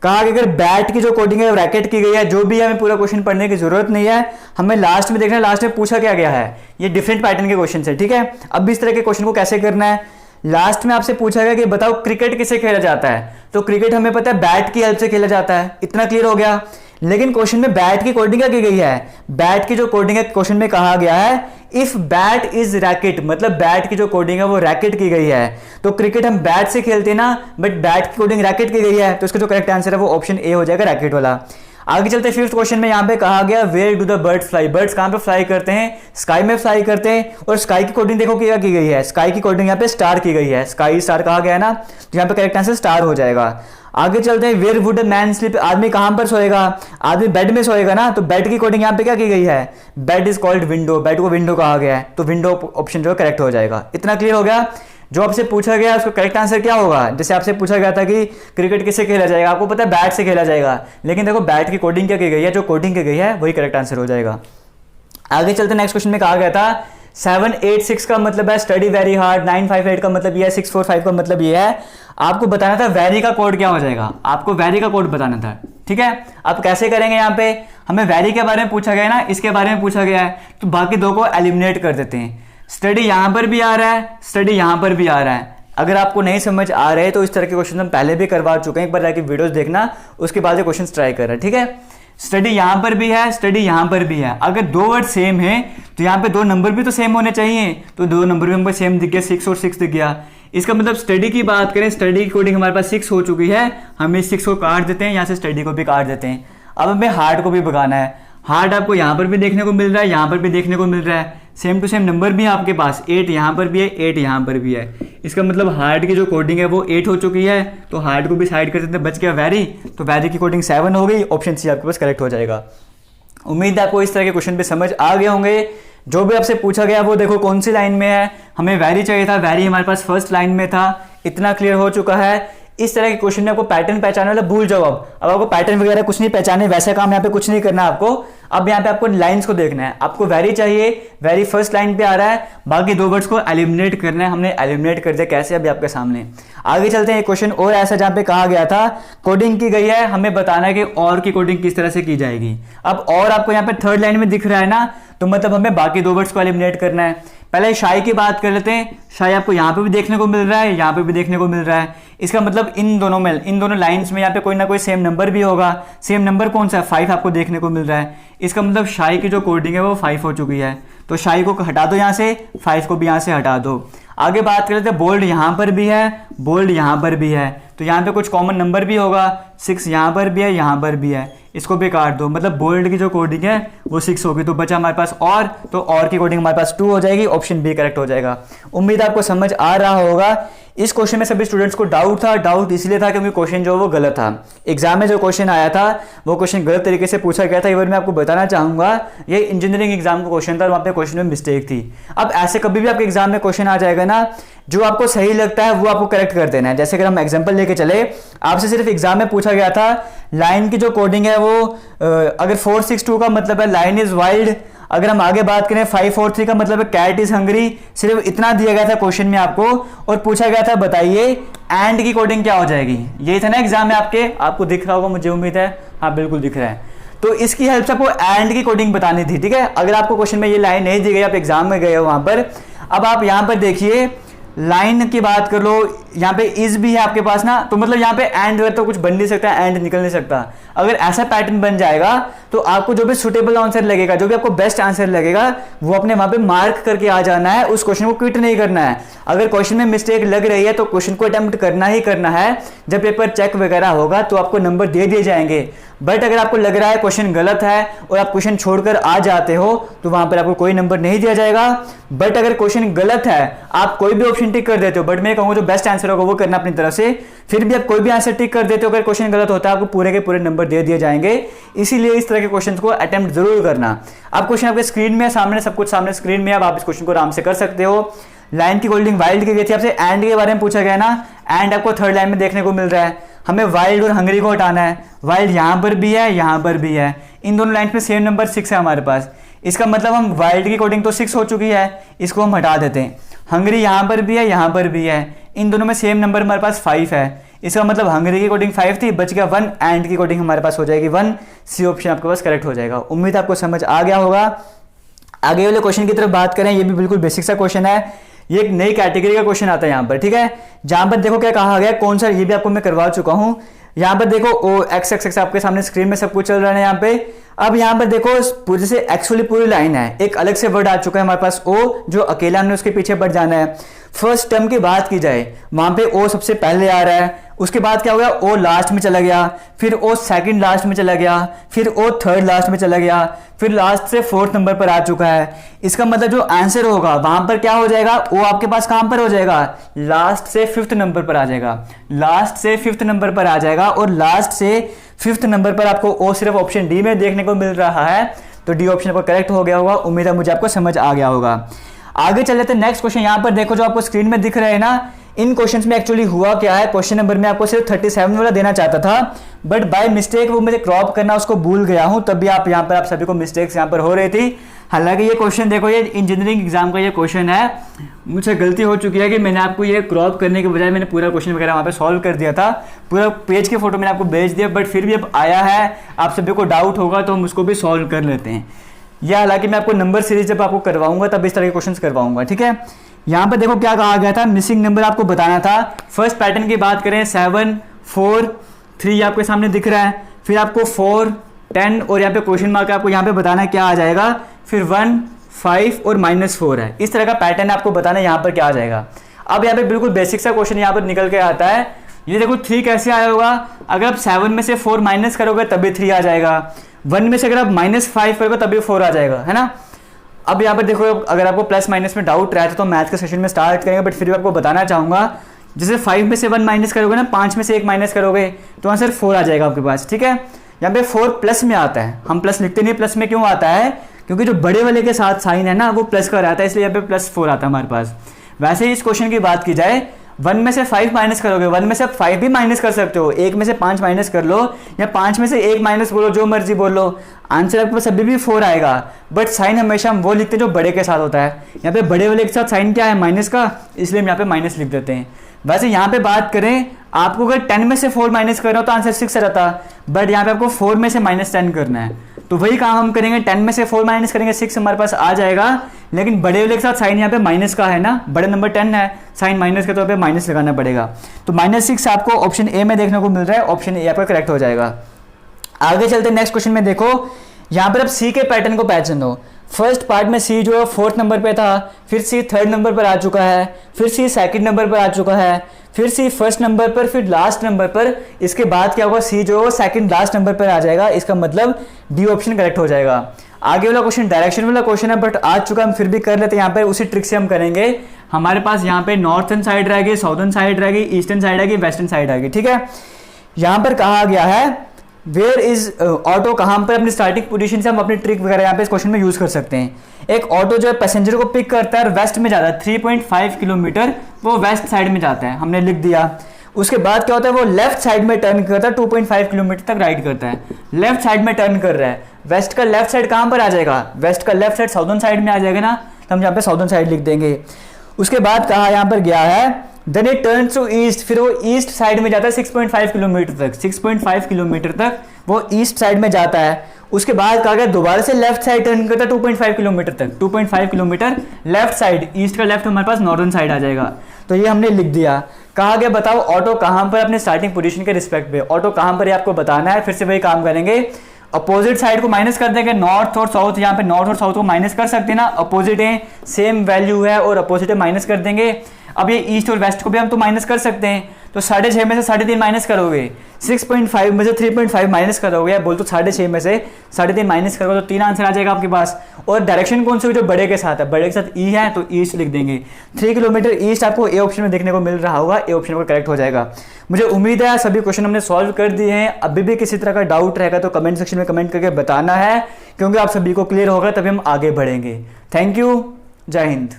कहा कि अगर बैट की जो कोडिंग है ब्रैकेट की गई है, जो भी हमें पूरा क्वेश्चन पढ़ने की जरूरत नहीं है, हमें लास्ट में देखना है लास्ट में पूछा क्या गया है। ये डिफरेंट पैटर्न के क्वेश्चन है, ठीक है। अब इस तरह के क्वेश्चन को कैसे करना है, लास्ट में आपसे पूछा गया कि बताओ क्रिकेट किसे खेला जाता है, तो क्रिकेट हमें पता है बैट की हेल्प से खेला जाता है, इतना क्लियर हो गया। लेकिन क्वेश्चन में बैट की कोडिंग क्या की गई है, बैट की जो कोडिंग है क्वेश्चन में कहा गया है इफ बैट इज रैकेट, मतलब बैट की जो कोडिंग है वो रैकेट की गई है। तो क्रिकेट हम बैट से खेलते हैं ना, बट बैट की कोडिंग रैकेट की गई है, तो इसका जो करेक्ट आंसर है वो ऑप्शन ए हो जाएगा, रैकेट वाला। आगे चलते हैं फिफ्थ क्वेश्चन में, यहाँ पे कहा गया where do the bird fly, birds कहाँ पे फ्लाई करते हैं, स्काई में फ्लाई करते हैं। और स्काई की कोडिंग देखो क्या की गई है, स्काई की कोडिंग यहाँ पे स्टार की गई है, स्काई स्टार कहा गया है ना, तो यहाँ पे करेक्ट आंसर स्टार हो जाएगा। आगे चलते हैं वेयर वुड मैन स्लीप, आदमी कहाँ पर सोएगा, आदमी बेड में सोएगा ना, तो बेड की कोडिंग यहाँ पे क्या की गई है, bed is called window, bed को विंडो कहा गया है, तो विंडो ऑप्शन जो करेक्ट हो जाएगा। इतना क्लियर हो गया। जो आपसे पूछा गया उसको करेक्ट आंसर क्या होगा, जैसे आपसे पूछा गया था कि क्रिकेट किससे खेला जाएगा, आपको पता है बैट से खेला जाएगा, लेकिन देखो बैट की कोडिंग क्या की गई है, जो कोडिंग की गई है वही करेक्ट आंसर हो जाएगा। आगे चलते नेक्स्ट क्वेश्चन में कहा गया था 786 का मतलब है स्टडी वेरी हार्ड, 958 का मतलब ये है, 645 का मतलब ये है। आपको बताना था वेरी का कोड क्या हो जाएगा, आपको वेरी का कोड बताना था, ठीक है। अब कैसे करेंगे, यहाँ पे हमें वेरी के बारे में पूछा गया है ना, इसके बारे में पूछा गया है, तो बाकी दो को एलिमिनेट कर देते हैं। स्टडी यहां पर भी आ रहा है, स्टडी यहां पर भी आ रहा है। अगर आपको नहीं समझ आ रहे तो इस तरह के क्वेश्चन हम पहले भी करवा चुके हैं, एक बार जाके वीडियोस देखना, उसके बाद ये क्वेश्चन ट्राई कर रहे हैं, ठीक है। स्टडी यहां पर भी है, स्टडी यहां पर भी है। अगर दो वर्ड सेम है तो यहाँ पे दो नंबर भी तो सेम होने चाहिए, तो दो नंबर भी हमको सेम दिख गया, 6 और 6 दिख गया। इसका मतलब स्टडी की बात करें, स्टडी की कोडिंग हमारे पास 6 हो चुकी है, हम इस 6 को काट देते हैं, यहाँ से स्टडी को भी काट देते हैं। अब हमें हार्ड को भी भगाना है। हार्ड आपको यहाँ पर भी देखने को मिल रहा है, यहाँ पर भी देखने को मिल रहा है, सेम टू सेम नंबर भी है आपके पास, 8 यहाँ पर भी है, 8 यहाँ पर भी है। इसका मतलब हार्ड की जो कोडिंग है वो 8 हो चुकी है, तो हार्ड को भी साइड कर देते हैं, बच गया वेरी, तो वेरी की कोडिंग 7 हो गई, ऑप्शन सी आपके पास करेक्ट हो जाएगा। उम्मीद है आपको इस तरह के क्वेश्चन पे समझ आ गए होंगे। जो भी आपसे पूछा गया वो देखो कौन सी लाइन में है, हमें वेरी चाहिए था, वेरी हमारे पास फर्स्ट लाइन में था, इतना क्लियर हो चुका है। इस तरह के क्वेश्चन में आपको पैटर्न पहचानने वाला भूल जाओ। अब आपको पैटर्न वगैरह कुछ नहीं पहचाने, वैसा काम यहाँ पे कुछ नहीं करना आपको। अब यहाँ पे आपको लाइंस को देखना है, आपको वेरी चाहिए, वेरी फर्स्ट लाइन पे आ रहा है, बाकी दो वर्ड्स को एलिमिनेट करना है। हमने एलिमिनेट कर दिया, कैसे, अभी आपके सामने। आगे चलते हैं, एक क्वेश्चन और ऐसा जहाँ पे कहा गया था कोडिंग की गई है, हमें बताना है कि और की कोडिंग किस तरह से की जाएगी। अब और आपको यहाँ पे थर्ड लाइन में दिख रहा है ना, तो मतलब हमें बाकी दो वर्ड्स को एलिमिनेट करना है। पहले शाई की बात कर लेते हैं। शाई आपको यहाँ पे भी देखने को मिल रहा है, यहाँ पे भी देखने को मिल रहा है। इसका मतलब इन दोनों लाइंस में यहाँ पे कोई ना कोई सेम नंबर भी होगा। सेम नंबर कौन सा है, 5 आपको देखने को मिल रहा है। इसका मतलब शाई की जो कोडिंग है वो 5 हो चुकी है, तो शाई को हटा दो यहाँ से, 5 को भी यहाँ से हटा दो। आगे बात कर लेते हैं, बोल्ड यहाँ पर भी है, बोल्ड यहाँ पर भी है, तो यहाँ पे कुछ कॉमन नंबर भी होगा, 6 यहाँ पर भी है, यहाँ पर भी है, इसको भी काट दो, मतलब बोल्ड की जो कोडिंग है वो 6 होगी, तो बचा हमारे पास और, तो और की कोडिंग हमारे पास 2 हो जाएगी, ऑप्शन बी करेक्ट हो जाएगा। उम्मीद आपको समझ आ रहा होगा। इस क्वेश्चन में सभी स्टूडेंट्स को डाउट था, डाउट इसलिए था क्योंकि क्वेश्चन जो वो गलत था। एग्जाम में जो क्वेश्चन आया था वो क्वेश्चन गलत तरीके से पूछा गया था। ये मैं आपको बताना चाहूंगा, ये इंजीनियरिंग एग्जाम का क्वेश्चन था और वहाँ पे क्वेश्चन में मिस्टेक थी। अब ऐसे कभी भी आपके एग्जाम में क्वेश्चन आ जाएगा ना, जो आपको सही लगता है वो आपको करेक्ट कर देना है। जैसे अगर हम एग्जांपल लेके चले, आपसे सिर्फ एग्जाम में पूछा गया था लाइन की जो कोडिंग है वो अगर 462 का मतलब है लाइन इज वाइल्ड, अगर हम आगे बात करें 543 का मतलब है कैट इज हंग्री, सिर्फ इतना दिया गया था क्वेश्चन में आपको, और पूछा गया था बताइए एंड की कोडिंग क्या हो जाएगी। यही था ना एग्जाम में आपके, आपको दिख रहा होगा मुझे उम्मीद है, हाँ बिल्कुल दिख रहा है। तो इसकी हेल्प से आपको एंड की कोडिंग बतानी थी, ठीक है। अगर आपको क्वेश्चन में ये लाइन नहीं दी गई, आप एग्जाम में गए हो वहां पर, अब आप यहां पर देखिए लाइन की बात कर लो, यहाँ पे इज भी है आपके पास ना, तो मतलब यहाँ पे एंड तो कुछ बन नहीं सकता, एंड निकल नहीं सकता। अगर ऐसा पैटर्न बन जाएगा तो आपको जो भी सुटेबल आंसर लगेगा, जो भी आपको बेस्ट आंसर लगेगा, वो अपने वहां पे मार्क करके आ जाना है, उस क्वेश्चन को क्विट नहीं करना है। अगर क्वेश्चन में मिस्टेक लग रही है तो क्वेश्चन को अटेम्प्ट करना ही करना है। जब पेपर चेक वगैरह होगा तो आपको नंबर दे दिए जाएंगे। बट अगर आपको लग रहा है क्वेश्चन गलत है और आप क्वेश्चन छोड़कर आ जाते हो तो वहां पर आपको कोई नंबर नहीं दिया जाएगा। बट अगर क्वेश्चन गलत है, आप कोई भी ऑप्शन टिक कर देते हो, बट मैं कहूंगा जो बेस्ट आंसर होगा वो करना अपनी तरफ से, फिर भी आप कोई भी आंसर टिक कर देते हो, अगर क्वेश्चन गलत होता है आपको पूरे के पूरे नंबर दे दिए जाएंगे। इसीलिए इस तरह के क्वेश्चन को अटेम्प्ट जरूर करना। आप क्वेश्चन आपके स्क्रीन में सामने, सब कुछ सामने स्क्रीन में, अब आप इस क्वेश्चन को आराम से कर सकते हो। लाइन की कोडिंग वाइल्ड की गई थी, आपसे एंड के बारे में पूछा गया ना, एंड आपको थर्ड लाइन में देखने को मिल रहा है। हमें वाइल्ड और हंगरी को हटाना है, वाइल्ड यहां पर भी है, यहां पर भी है, इन दोनों लाइन में सेम नंबर 6 है हमारे पास। इसका मतलब हम वाइल्ड की कोडिंग तो 6 हो चुकी है, इसको हम हटा देते हैं। हंगरी यहां पर भी है, यहां पर भी है, इन दोनों में सेम नंबर हमारे पास 5 है। इसका मतलब हंगरी की कोडिंग 5 थी, बच गया 1, एंड की कोडिंग हमारे पास हो जाएगी 1। सी ऑप्शन आपके पास करेक्ट हो जाएगा। उम्मीद आपको समझ आ गया होगा। आगे वाले क्वेश्चन की तरफ बात करें, ये भी बिल्कुल बेसिक सा क्वेश्चन है, ये एक नई कैटेगरी का क्वेश्चन आता है यहाँ पर, ठीक है। जहां पर देखो क्या कहा गया, कौन सा, ये भी आपको मैं करवा चुका हूं। यहाँ पर देखो ओ एक्स आपके सामने स्क्रीन में सब कुछ चल रहा है यहाँ पे। अब यहाँ पर देखो पूरे से एक्चुअली पूरी लाइन है, एक अलग से वर्ड आ चुका है हमारे पास ओ, जो अकेला हमने उसके पीछे बढ़ जाना है। फर्स्ट टर्म की बात की जाए, वहां पे ओ सबसे पहले आ रहा है, उसके बाद क्या हो गया, ओ लास्ट में चला गया, फिर ओ सेकंड लास्ट में चला गया, फिर ओ थर्ड लास्ट में चला गया, फिर लास्ट से 4th नंबर पर आ चुका है। इसका मतलब जो आंसर होगा वहां पर क्या हो जाएगा, ओ आपके पास कहां पर हो जाएगा, लास्ट से 5th नंबर पर आ जाएगा, लास्ट से 5th नंबर पर आ जाएगा। और लास्ट से 5th नंबर पर आपको ओ सिर्फ ऑप्शन डी में देखने को मिल रहा है, तो डी ऑप्शन पर करेक्ट हो गया होगा। उम्मीद है मुझे आपको समझ आ गया होगा। आगे चल लेते हैं नेक्स्ट क्वेश्चन। यहां पर देखो जो आपको स्क्रीन में दिख रहे हैं ना, इन क्वेश्चंस में एक्चुअली हुआ क्या है, क्वेश्चन नंबर में आपको सिर्फ 37 वाला देना चाहता था, बट बाय मिस्टेक वो मुझे क्रॉप करना उसको भूल गया हूं, तब भी आप यहां पर आप सभी को मिस्टेक्स यहां पर हो रही थी। हालांकि ये क्वेश्चन देखो, ये इंजीनियरिंग एग्जाम का ये क्वेश्चन है, मुझे गलती हो चुकी है कि मैंने आपको ये क्रॉप करने के बजाय मैंने पूरा क्वेश्चन वगैरह वहां पे सॉल्व कर दिया था, पूरा पेज की फोटो मैंने आपको भेज दिया, बट फिर भी अब आया है, आप सभी को डाउट होगा तो हम उसको भी सॉल्व कर लेते हैं। या हालांकि मैं आपको नंबर सीरीज जब आपको करवाऊंगा तब इस तरह के क्वेश्चंस करवाऊंगा, ठीक है। यहां पर देखो क्या कहा गया था, मिसिंग नंबर आपको बताना था। फर्स्ट पैटर्न की बात करें 7 4 3 आपके सामने दिख रहा है, फिर आपको 4 10 और यहाँ पे क्वेश्चन मार्क आपको यहाँ पे बताना है क्या आ जाएगा, फिर 1 5 और -4 है। इस तरह का पैटर्न आपको बताना है यहाँ पर क्या आ जाएगा। अब यहाँ पे बिल्कुल बेसिक सा क्वेश्चन यहाँ पर निकल के आता है। ये देखो 3 कैसे आया होगा, अगर आप 7 में से 4 माइनस करोगे तभी 3 आ जाएगा, 1 में से अगर आप -5 करोगे तभी 4 आ जाएगा, है ना। अब यहाँ पर देखो अगर आपको प्लस माइनस में डाउट रहता है तो मैथ के सेशन में स्टार्ट करेंगे, बट फिर भी आपको बताना चाहूंगा, जैसे 5 में से 1 माइनस करोगे ना, 5 में से 1 माइनस करोगे तो आंसर 4 आ जाएगा आपके पास, ठीक है। यहाँ पे 4 प्लस में आता है, हम प्लस लिखते नहीं, प्लस में क्यों आता है, क्योंकि जो बड़े वाले के साथ साइन है ना वो प्लस का रहता है, इसलिए यहाँ पे +4 आता है हमारे पास। वैसे ही इस क्वेश्चन की बात की जाए, 1 में से 5 माइनस करोगे, 1 में से 5 भी माइनस कर सकते हो, 1 में से 5 माइनस कर लो या 5 में से 1 माइनस बोलो, जो मर्जी बोल लो, आंसर आपके पास अभी भी 4 आएगा। बट साइन हमेशा हम वो लिखते हैं जो बड़े के साथ होता है। यहाँ पे बड़े वाले के साथ साइन क्या है, माइनस का, इसलिए हम यहाँ पे माइनस लिख देते हैं। वैसे यहाँ पे बात करें, आपको अगर 10 में से 4 माइनस करना हो तो आंसर 6 रहता, बट यहाँ पे आपको 4 में से -10 करना है, तो वही काम हम करेंगे, 10 में से 4 माइनस करेंगे, 6 हमारे पास आ जाएगा। लेकिन बड़े वाले के साथ साइन यहाँ पे माइनस का है ना, बड़े नंबर 10 है, साइन माइनस के तौर पे माइनस लगाना पड़ेगा, तो -6 आपको ऑप्शन ए में देखने को मिल रहा है, ऑप्शन ए आपका करेक्ट हो जाएगा। आगे चलते नेक्स्ट क्वेश्चन में देखो, यहाँ पर अब सी के पैटर्न को पहचानो। फर्स्ट पार्ट में सी जो है 4th नंबर पे था, फिर सी 3rd नंबर पर आ चुका है, फिर सी 2nd नंबर पर आ चुका है, फिर सी फर्स्ट नंबर पर, फिर लास्ट नंबर पर, इसके बाद क्या होगा, सी जो सेकंड लास्ट नंबर पर आ जाएगा। इसका मतलब डी ऑप्शन करेक्ट हो जाएगा। आगे वाला क्वेश्चन डायरेक्शन वाला क्वेश्चन है, बट आ चुका, हम फिर भी कर लेते हैं। यहाँ पे उसी ट्रिक से हम करेंगे। हमारे पास यहाँ पे नॉर्थर्न साइड रहेगी, साउथर्न साइड रहेगी, ईस्टर्न साइड रहेगी, वेस्टर्न साइड रहेगी, ठीक है। यहाँ पर कहा गया है वेयर इज ऑटो, कहाँ पर अपनी स्टार्टिंग पोजीशन से हम अपनी ट्रिक वगैरह यहाँ पे इस क्वेश्चन में यूज कर सकते हैं। एक ऑटो जो है पैसेंजर को पिक करता है और वेस्ट में जाता है, 3.5 किलोमीटर वो वेस्ट साइड में जाता है, हमने लिख दिया। उसके बाद क्या होता है, वो लेफ्ट साइड में टर्न करता है, 2.5 किलोमीटर तक राइड करता है, लेफ्ट साइड में टर्न कर रहा है। वेस्ट का लेफ्ट साइड कहाँ पर आ जाएगा, वेस्ट का लेफ्ट साइड साउथर्न साइड में आ जाएगा ना, तो हम यहाँ पे साउथर्न साइड लिख देंगे। उसके बाद कहा यहाँ पर गया है then it turns to east, फिर वो ईस्ट साइड में जाता है 6.5 किलोमीटर तक, 6.5 किलोमीटर तक वो ईस्ट साइड में जाता है। उसके बाद कहा गया दोबारा से लेफ्ट साइड टर्न करता है 2.5 किलोमीटर तक, 2.5 किलोमीटर लेफ्ट साइड, ईस्ट का लेफ्ट हमारे पास नॉर्दर्न साइड आ जाएगा। तो ये हमने लिख दिया। कहा गया बताओ ऑटो कहाँ पर अपने स्टार्टिंग पोजीशन के रिस्पेक्ट पे, ऑटो कहाँ पर आपको बताना है। फिर से वही काम करेंगे, अपोजिट साइड को माइनस कर देंगे, नॉर्थ और साउथ, यहाँ पे नॉर्थ और साउथ को माइनस कर सकते हैं ना, अपोजिट है, सेम वैल्यू है और अपोजिट है, माइनस कर देंगे। अब ये ईस्ट और वेस्ट को भी हम तो माइनस कर सकते हैं, तो 6.5 में से 3.5 माइनस करोगे, 6.5 में से 3.5 माइनस करोगे, बोल तो 6.5 में से 3.5 माइनस करोगे तो 3 आंसर आ जाएगा आपके पास। और डायरेक्शन कौन सी हुई, जो बड़े के साथ है, बड़े के साथ ई है तो ईस्ट लिख देंगे। 3 किलोमीटर ईस्ट आपको ए ऑप्शन में देखने को मिल रहा होगा, ए ऑप्शन को करेक्ट हो जाएगा। मुझे उम्मीद है सभी क्वेश्चन हमने सॉल्व कर दिए हैं। अभी भी किसी तरह का डाउट रहेगा तो कमेंट सेक्शन में कमेंट करके बताना है, क्योंकि आप सभी को क्लियर होगा तभी हम आगे बढ़ेंगे। थैंक यू, जय हिंद।